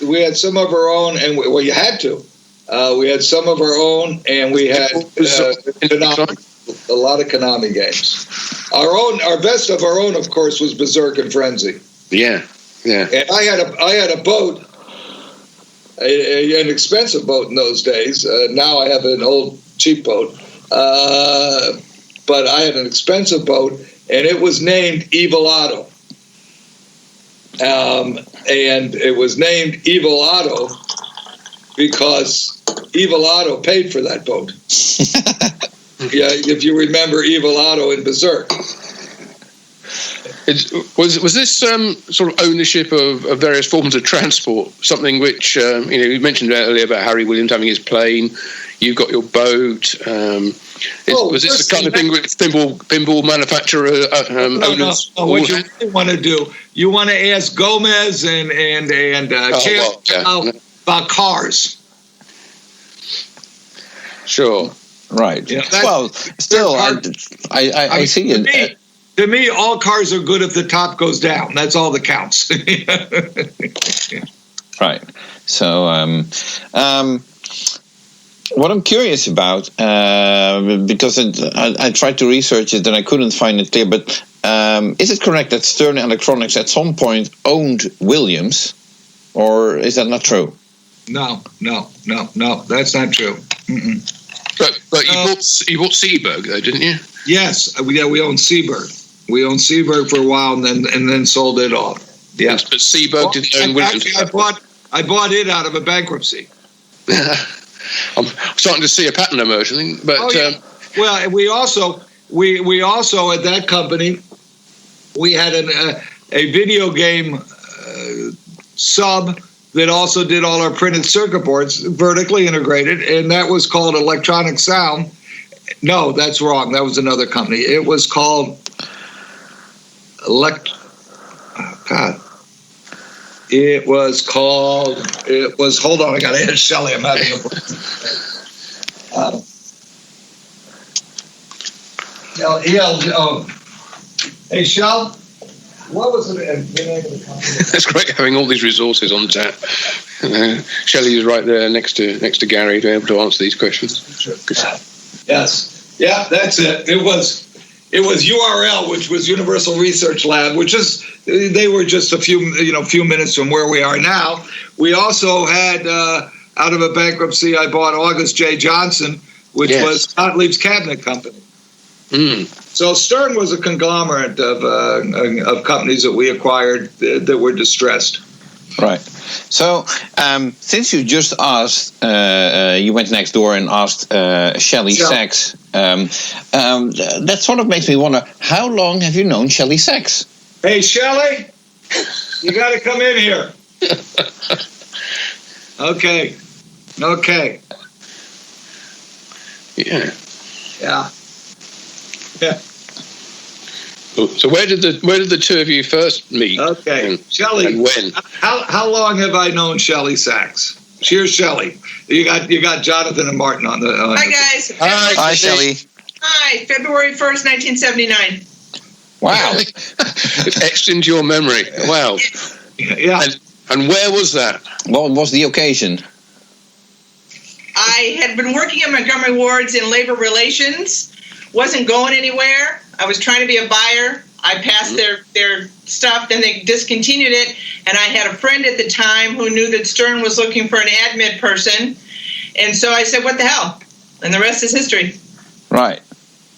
Speaker 4: We had some of our own, and you had to. We had some of our own, and we had a lot of Konami games. Our best of our own, of course, was Berserk and Frenzy.
Speaker 1: Yeah.
Speaker 4: And I had a boat an expensive boat in those days. Now I have an old cheap boat. But I had an expensive boat, and it was named Evil Otto. And it was named Evil Otto because Evil Otto paid for that boat. Yeah, if you remember Evil Otto in Berserk.
Speaker 1: Was this sort of ownership of various forms of transport something which you mentioned earlier about Harry Williams having his plane? You've got your boat. Was this the kind of thing with pinball manufacturer owners?
Speaker 4: No. What you really want to do, you want to ask Gomez and about cars.
Speaker 1: Sure.
Speaker 2: Right.
Speaker 4: Yeah,
Speaker 2: well, still, I see it.
Speaker 4: To me, all cars are good if the top goes down. That's all that counts.
Speaker 2: Right. So, what I'm curious about, because I tried to research it and I couldn't find it clear, but is it correct that Stern Electronics at some point owned Williams, or is that not true?
Speaker 4: No, that's not true. Mm-mm.
Speaker 1: But you bought Seaberg, though, didn't you?
Speaker 4: Yes, we owned Seaberg. We owned Seaberg for a while and then sold it off. Yeah,
Speaker 1: but Seaberg didn't own Williams.
Speaker 4: Actually, I bought it out of a bankruptcy.
Speaker 1: I'm starting to see a pattern emerging. But
Speaker 4: well, we also at that company we had a video game sub that also did all our printed circuit boards, vertically integrated, and that was called Electronic Sound. No, that's wrong. That was another company. It was called It was hold on, I got to ask Shelley. I'm having a hey, Shell, what was the name of the company?
Speaker 1: It's great having all these resources on tap. Shelley is right there next to Gary to be able to answer these questions.
Speaker 4: Yes, yeah, that's it. It was URL, which was Universal Research Lab, they were just a few minutes from where we are now. We also had out of a bankruptcy, I bought August J. Johnson, which was Gottlieb's Cabinet Company.
Speaker 1: Mm.
Speaker 4: So Stern was a conglomerate of companies that we acquired that were distressed.
Speaker 2: Right. So, since you just asked, you went next door and asked Shelley Sachs, that sort of makes me wonder, how long have you known Shelley Sachs?
Speaker 4: Hey, Shelley, you got to come in here. Okay. Yeah.
Speaker 1: So where did the two of you first meet?
Speaker 4: Okay, Shelley.
Speaker 1: And when?
Speaker 4: How long have I known Shelley Sachs? Here's Shelley. You got Jonathan and Martin on the.
Speaker 5: Hi guys.
Speaker 2: Hi, Shelley.
Speaker 5: Hi, February 1st, 1979.
Speaker 2: Wow.
Speaker 1: It's etched into your memory. Wow.
Speaker 4: Yeah.
Speaker 1: And where was that?
Speaker 2: What was the occasion?
Speaker 5: I had been working at Montgomery Ward's in labor relations. Wasn't going anywhere. I was trying to be a buyer. I passed their stuff, then they discontinued it, and I had a friend at the time who knew that Stern was looking for an admin person, and so I said, what the hell? And the rest is history.
Speaker 2: Right.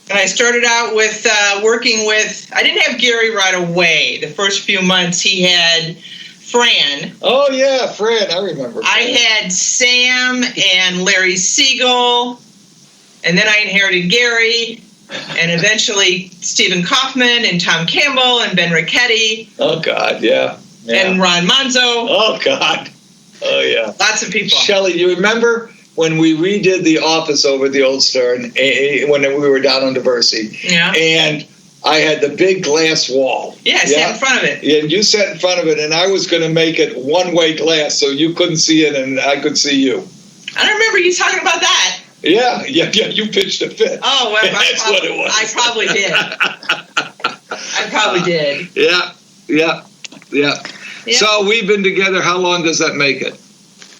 Speaker 5: And I started out with working with, I didn't have Gary right away. The first few months he had Fran.
Speaker 4: Oh, yeah, Fran, I remember.
Speaker 5: I had Sam and Larry Siegel, and then I inherited Gary, and eventually Stephen Kaufman and Tom Campbell and Ben Ricchetti.
Speaker 4: Oh, God, yeah.
Speaker 5: And Ron Manzo.
Speaker 4: Oh, God. Oh, yeah.
Speaker 5: Lots of people.
Speaker 4: Shelley, you remember when we redid the office over at the old Stern, when we were down on Diversity?
Speaker 5: Yeah.
Speaker 4: And I had the big glass wall.
Speaker 5: Yeah, I sat in front of it.
Speaker 4: Yeah, you sat in front of it, and I was going to make it one-way glass so you couldn't see it and I could see you.
Speaker 5: I don't remember you talking about that.
Speaker 4: Yeah, you pitched a fit.
Speaker 5: Oh, well,
Speaker 4: that's what it was.
Speaker 5: I probably did. I probably did.
Speaker 4: Yeah. So we've been together. How long does that make it?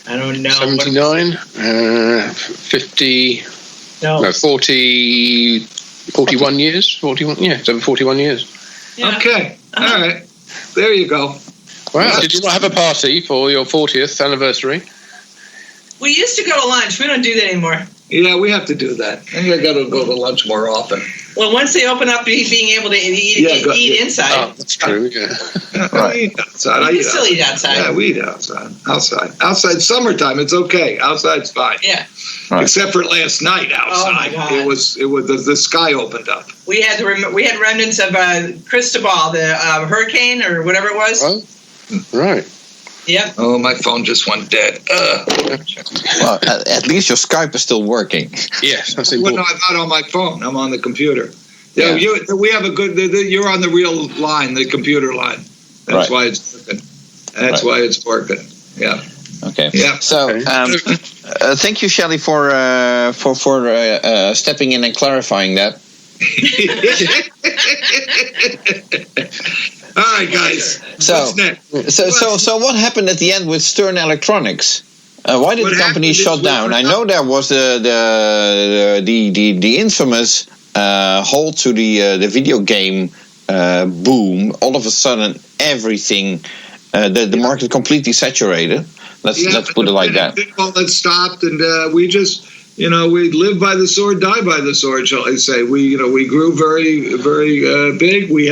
Speaker 5: I don't know.
Speaker 1: 79, 50, no, 40, 41 years. 41, yeah, it's over 41 years.
Speaker 5: Yeah.
Speaker 4: Okay, all right. There you go.
Speaker 1: Wow, did you not have a party for your 40th anniversary?
Speaker 5: We used to go to lunch. We don't do that anymore.
Speaker 4: Yeah, we have to do that. I think I got to go to lunch more often.
Speaker 5: Well, once they open up being able to eat inside.
Speaker 1: Oh, that's true. Yeah.
Speaker 4: I eat outside.
Speaker 5: You still eat outside.
Speaker 4: Yeah, we eat outside. Outside summertime, it's okay. Outside's fine.
Speaker 5: Yeah.
Speaker 2: Right.
Speaker 4: Except for last night outside.
Speaker 5: Oh my God.
Speaker 4: It was the sky opened up.
Speaker 5: We had remnants of Cristobal, the hurricane or whatever it was.
Speaker 1: Oh, right.
Speaker 5: Yep.
Speaker 4: Oh, my phone just went dead.
Speaker 2: Well, at least your Skype is still working.
Speaker 1: Yes, that's
Speaker 4: Well,
Speaker 1: important.
Speaker 4: no, I'm not on my phone. I'm on the computer.
Speaker 2: Yeah.
Speaker 4: We have a good. You're on the real line, the computer line. That's
Speaker 2: Right.
Speaker 4: why it's working. That's why it's working. Yeah.
Speaker 2: Okay.
Speaker 4: Yeah.
Speaker 2: So, thank you, Shelley, for stepping in and clarifying that.
Speaker 4: All right, guys.
Speaker 2: So,
Speaker 4: What's next?
Speaker 2: so what happened at the end with Stern Electronics? Why did
Speaker 4: What
Speaker 2: the company
Speaker 4: happened is
Speaker 2: shut
Speaker 4: we
Speaker 2: down? I know there was the infamous hold to the video game boom. All of a sudden, everything the market completely saturated. Let's put it like that.
Speaker 4: All that stopped, and we just. We live by the sword, die by the sword, shall I say? We grew very, very big. We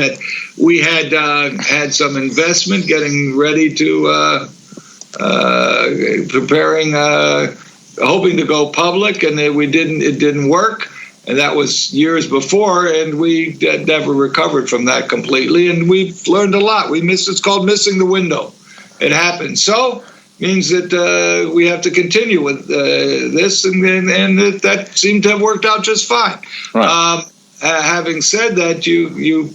Speaker 4: had some investment, getting ready to preparing, hoping to go public, and it didn't work, and that was years before, and we never recovered from that completely, and we've learned a lot. It's called missing the window. It happened. So. Means that we have to continue with this, and that seemed to have worked out just fine.
Speaker 2: Right.
Speaker 4: Having said that, you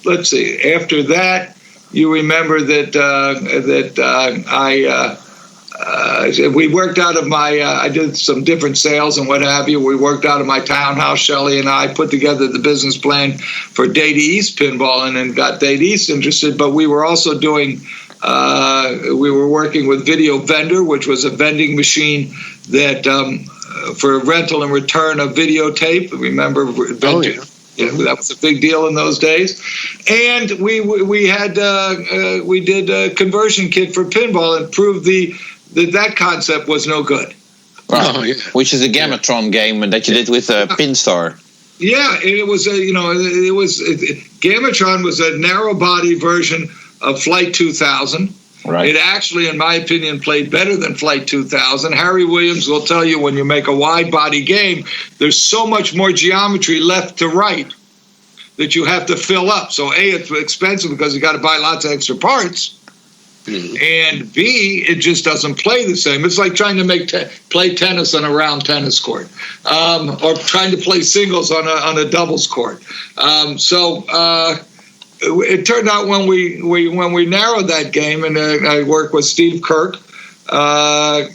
Speaker 4: let's see. After that, you remember that we worked out of my. I did some different sales and what have you. We worked out of my townhouse. Shelley and I put together the business plan for Data East Pinball, and then got Data East interested. But we were also doing. We were working with Video Vendor, which was a vending machine that for rental and return of videotape. Remember?
Speaker 1: Oh, yeah.
Speaker 4: Yeah, that was a big deal in those days. And we did a conversion kit for pinball and proved that concept was no good.
Speaker 2: Right.
Speaker 1: Oh, yeah.
Speaker 2: Which is a Gamatron game that you did with Pinstar.
Speaker 4: Yeah, it was Gamatron was a narrow body version of Flight 2000.
Speaker 2: Right.
Speaker 4: It actually, in my opinion, played better than Flight 2000. Harry Williams will tell you when you make a wide body game, there's so much more geometry left to right that you have to fill up. So A, it's expensive because you got to buy lots of extra parts. Mm-hmm. And B, it just doesn't play the same. It's like trying to play tennis on a round tennis court, or trying to play singles on a doubles court. It turned out when we narrowed that game, and I worked with Steve Kirk, but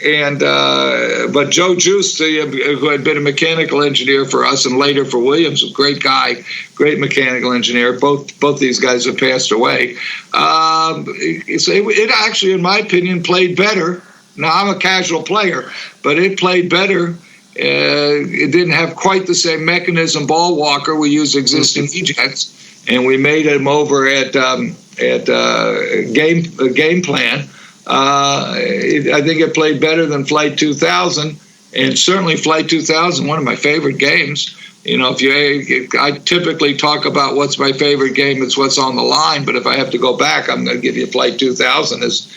Speaker 4: Joe Joosten, who had been a mechanical engineer for us and later for Williams, a great guy, great mechanical engineer. Both these guys have passed away. It actually, in my opinion, played better. Now, I'm a casual player, but it played better. It didn't have quite the same mechanism ball walker. We used existing ejects. And we made him over at Game Plan. I think it played better than Flight 2000, and certainly Flight 2000, one of my favorite games. I typically talk about what's my favorite game. It's what's on the line. But if I have to go back, I'm going to give you Flight 2000 as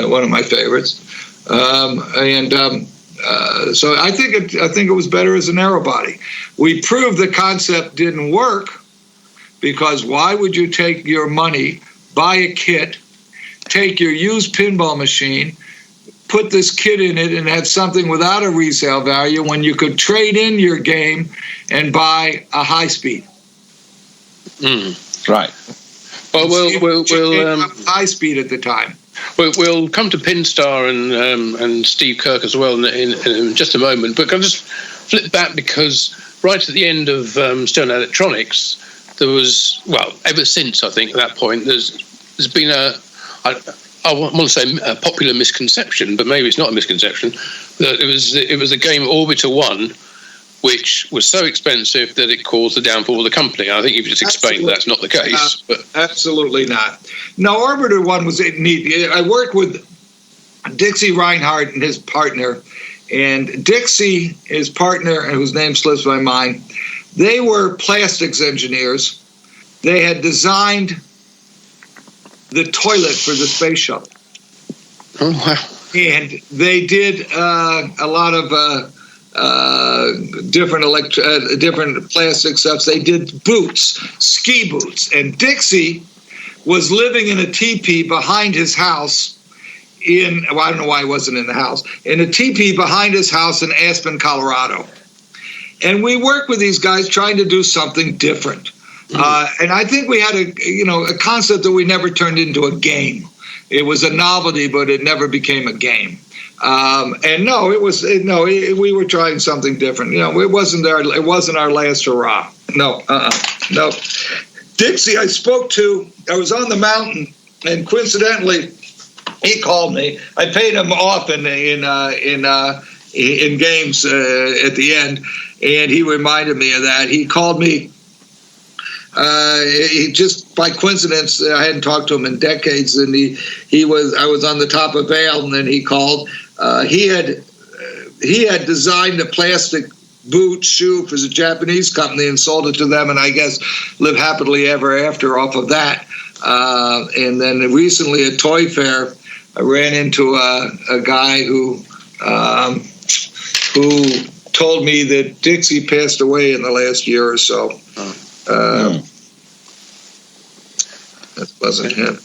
Speaker 4: one of my favorites. So I think it was better as a narrow body. We proved the concept didn't work. Because why would you take your money, buy a kit, take your used pinball machine, put this kit in it, and have something without a resale value when you could trade in your game and buy a high speed?
Speaker 2: Right.
Speaker 1: Well, we'll
Speaker 4: high speed at the time.
Speaker 1: We'll come to Pinstar and Steve Kirk as well in just a moment. But can I just flip back, because right at the end of Stern Electronics, there was, ever since, I think, at that point, there's been I want to say a popular misconception, but maybe it's not a misconception, that it was the game Orbiter 1, which was so expensive that it caused the downfall of the company. I think you've just explained that's not the case. But
Speaker 4: absolutely not. No, Orbiter 1 was neat. I worked with Dixie Reinhardt and his partner. And Dixie, his partner, whose name slips my mind, they were plastics engineers. They had designed the toilet for the space shuttle.
Speaker 1: Oh, wow.
Speaker 4: And they did a lot of different plastic stuff. They did boots, ski boots. And Dixie was living in a teepee behind his house I don't know why he wasn't in the house, in a teepee behind his house in Aspen, Colorado. And we worked with these guys trying to do something different. And I think we had a concept that we never turned into a game. It was a novelty, but it never became a game. We were trying something different. It wasn't our last hurrah. No. Dixie, I was on the mountain, and coincidentally, he called me. I paid him off in games at the end, and he reminded me of that. He called me. He just by coincidence, I hadn't talked to him in decades, and I was on the top of Vail, and then he called. He had designed a plastic boot shoe for the Japanese company and sold it to them, and I guess lived happily ever after off of that. And then recently at Toy Fair, I ran into a guy who told me that Dixie passed away in the last year or so. That wasn't him.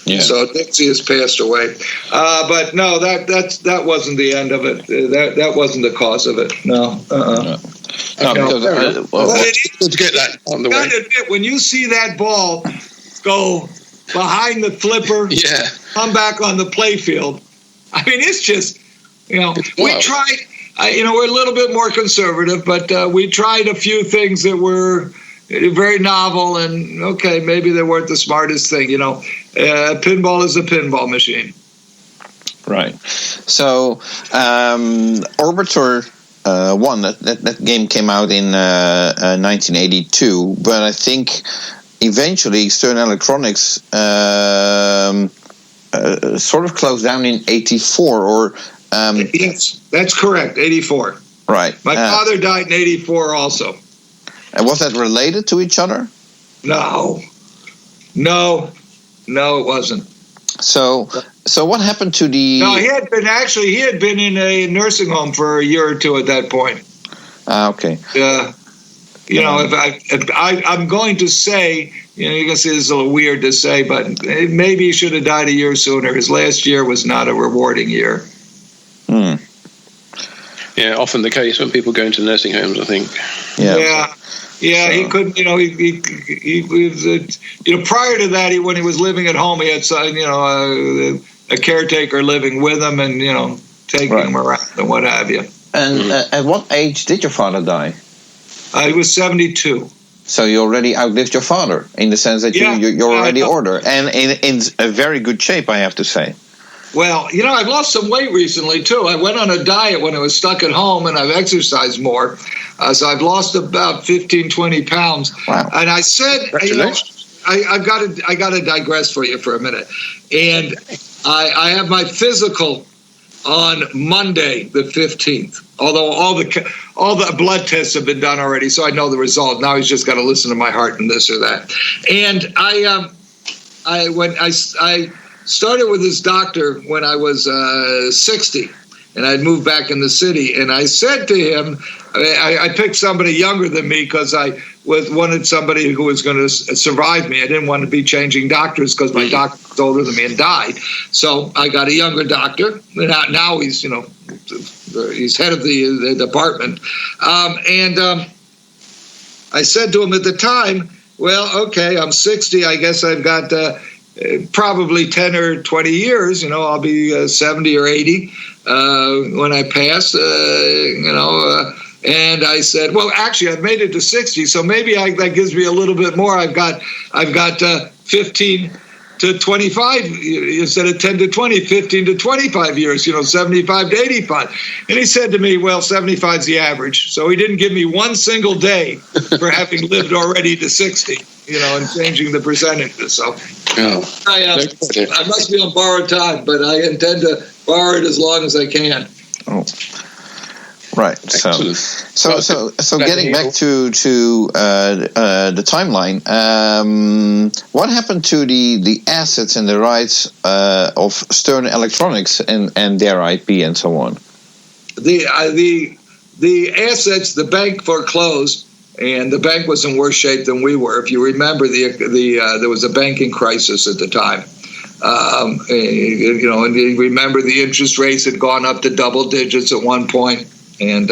Speaker 4: Yeah. So Dixie has passed away. But no, that wasn't the end of it. That wasn't the cause of it. No.
Speaker 1: Let's get that on the way.
Speaker 4: Admit, when you see that ball go behind the flipper, come back on the playfield, I mean, it's just, we tried, we're a little bit more conservative, but we tried a few things that were very novel, and okay, maybe they weren't the smartest thing. Pinball is a pinball machine.
Speaker 2: Right. So, Orbiter 1, that game came out in 1982, but I think eventually Stern Electronics sort of closed down in 84, or
Speaker 4: yes, that's correct, 84.
Speaker 2: Right.
Speaker 4: My father died in 84 also.
Speaker 2: And was that related to each other?
Speaker 4: No, it wasn't.
Speaker 2: So what happened to the?
Speaker 4: No, he had been in a nursing home for a year or two at that point.
Speaker 2: Okay.
Speaker 4: I'm going to say, you can see this is a little weird to say, but maybe he should have died a year sooner. His last year was not a rewarding year.
Speaker 1: Yeah, often the case when people go into nursing homes, I think.
Speaker 4: Yeah. So. He couldn't. He was. Prior to that, when he was living at home, he had a caretaker living with him, and taking him around and what have you.
Speaker 2: And at what age did your father die?
Speaker 4: He was 72.
Speaker 2: So you already outlived your father in the sense that you're already older and in a very good shape, I have to say.
Speaker 4: Well, I've lost some weight recently, too. I went on a diet when I was stuck at home, and I've exercised more. So I've lost about 15, 20 pounds.
Speaker 2: Wow.
Speaker 4: And I said, I got to digress for you for a minute. And I have my physical on Monday, the 15th. Although all the blood tests have been done already, so I know the result. Now he's just got to listen to my heart and this or that. And I started with this doctor when I was 60, and I'd moved back in the city. And I said to him, I picked somebody younger than me because I wanted somebody who was going to survive me. I didn't want to be changing doctors because my doctor was older than me and died. So I got a younger doctor. Now he's he's head of the department. I said to him at the time, well, okay, I'm 60. I guess I've got probably 10 or 20 years. I'll be 70 or 80 when I pass. And I said, well, actually, I've made it to 60, so maybe that gives me a little bit more. I've got 15 to 25 instead of 10 to 20, 15 to 25 years, 75 to 85. And he said to me, well, 75 is the average. So he didn't give me one single day for having lived already to 60, and changing the percentages. So
Speaker 1: Oh.
Speaker 4: I must be on borrowed time, but I intend to borrow it as long as I can.
Speaker 2: Oh. Right.
Speaker 1: Excellent.
Speaker 2: So getting back to the timeline, what happened to the assets and the rights of Stern Electronics and their IP and so on?
Speaker 4: The assets, the bank foreclosed, and the bank was in worse shape than we were. If you remember, there was a banking crisis at the time. And you remember the interest rates had gone up to double digits at one point. And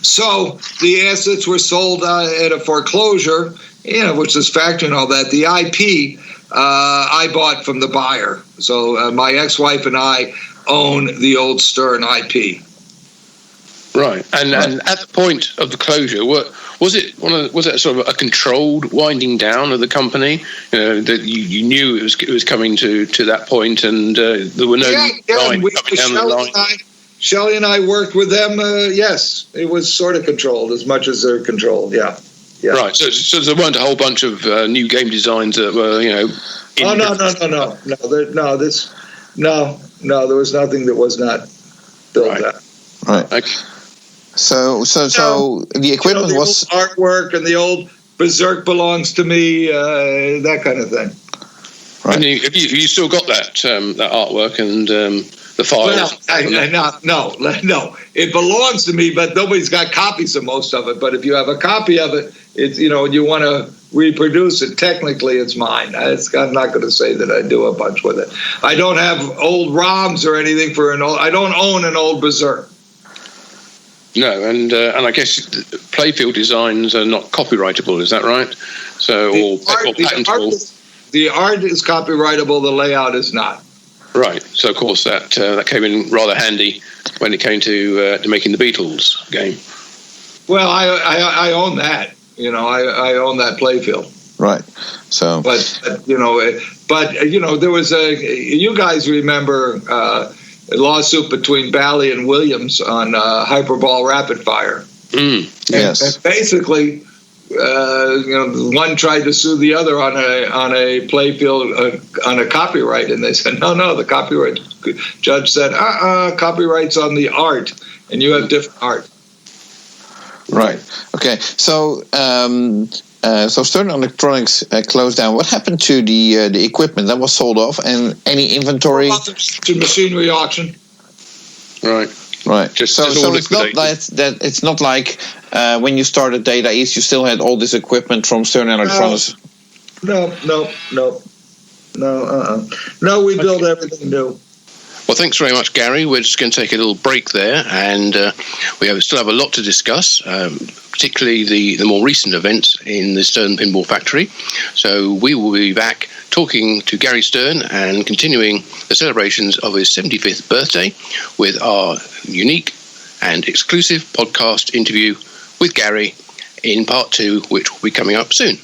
Speaker 4: so the assets were sold at a foreclosure, which is factoring all that. The IP I bought from the buyer. So my ex-wife and I own the old Stern IP.
Speaker 1: Right, and at the point of the closure, was it sort of a controlled winding down of the company? That you knew it was coming to that point, and there were no lines coming down the line.
Speaker 4: Shelley and I worked with them. Yes, it was sort of controlled as much as they're controlled. Yeah.
Speaker 1: Right. So there weren't a whole bunch of new game designs that were,
Speaker 4: Oh no! There was nothing that was not built out.
Speaker 2: Right.
Speaker 1: Okay.
Speaker 2: So the equipment
Speaker 4: the
Speaker 2: was
Speaker 4: old artwork, and the old Berserk belongs to me. That kind of thing.
Speaker 2: Right.
Speaker 1: And have you still got that artwork and the files?
Speaker 4: Well, no. It belongs to me, but nobody's got copies of most of it. But if you have a copy of it, it's you want to reproduce it. Technically, it's mine. I'm not going to say that I do a bunch with it. I don't have old ROMs or anything I don't own an old Berserk.
Speaker 1: No, and I guess playfield designs are not copyrightable. Is that right? So or patentable.
Speaker 4: The art is copyrightable. The layout is not.
Speaker 1: Right. So of course that came in rather handy when it came to making the Beatles game.
Speaker 4: Well, I own that. I own that playfield.
Speaker 2: Right. So,
Speaker 4: but there was you guys remember a lawsuit between Bally and Williams on Hyperball Rapid Fire.
Speaker 2: Yes.
Speaker 4: And basically, one tried to sue the other on a playfield on a copyright, and they said no. The copyright judge said copyright's on the art, and you have different art.
Speaker 2: Right. Okay. So Stern Electronics closed down. What happened to the equipment that was sold off, and any inventory?
Speaker 4: To machinery auction.
Speaker 2: Right. So it's not like when you started Data East, you still had all this equipment from Stern Electronics.
Speaker 4: No. We build everything new.
Speaker 1: Well, thanks very much, Gary. We're just going to take a little break there, and we still have a lot to discuss, particularly the more recent events in the Stern Pinball factory. So we will be back talking to Gary Stern and continuing the celebrations of his 75th birthday with our unique and exclusive podcast interview with Gary in part 2, which will be coming up soon.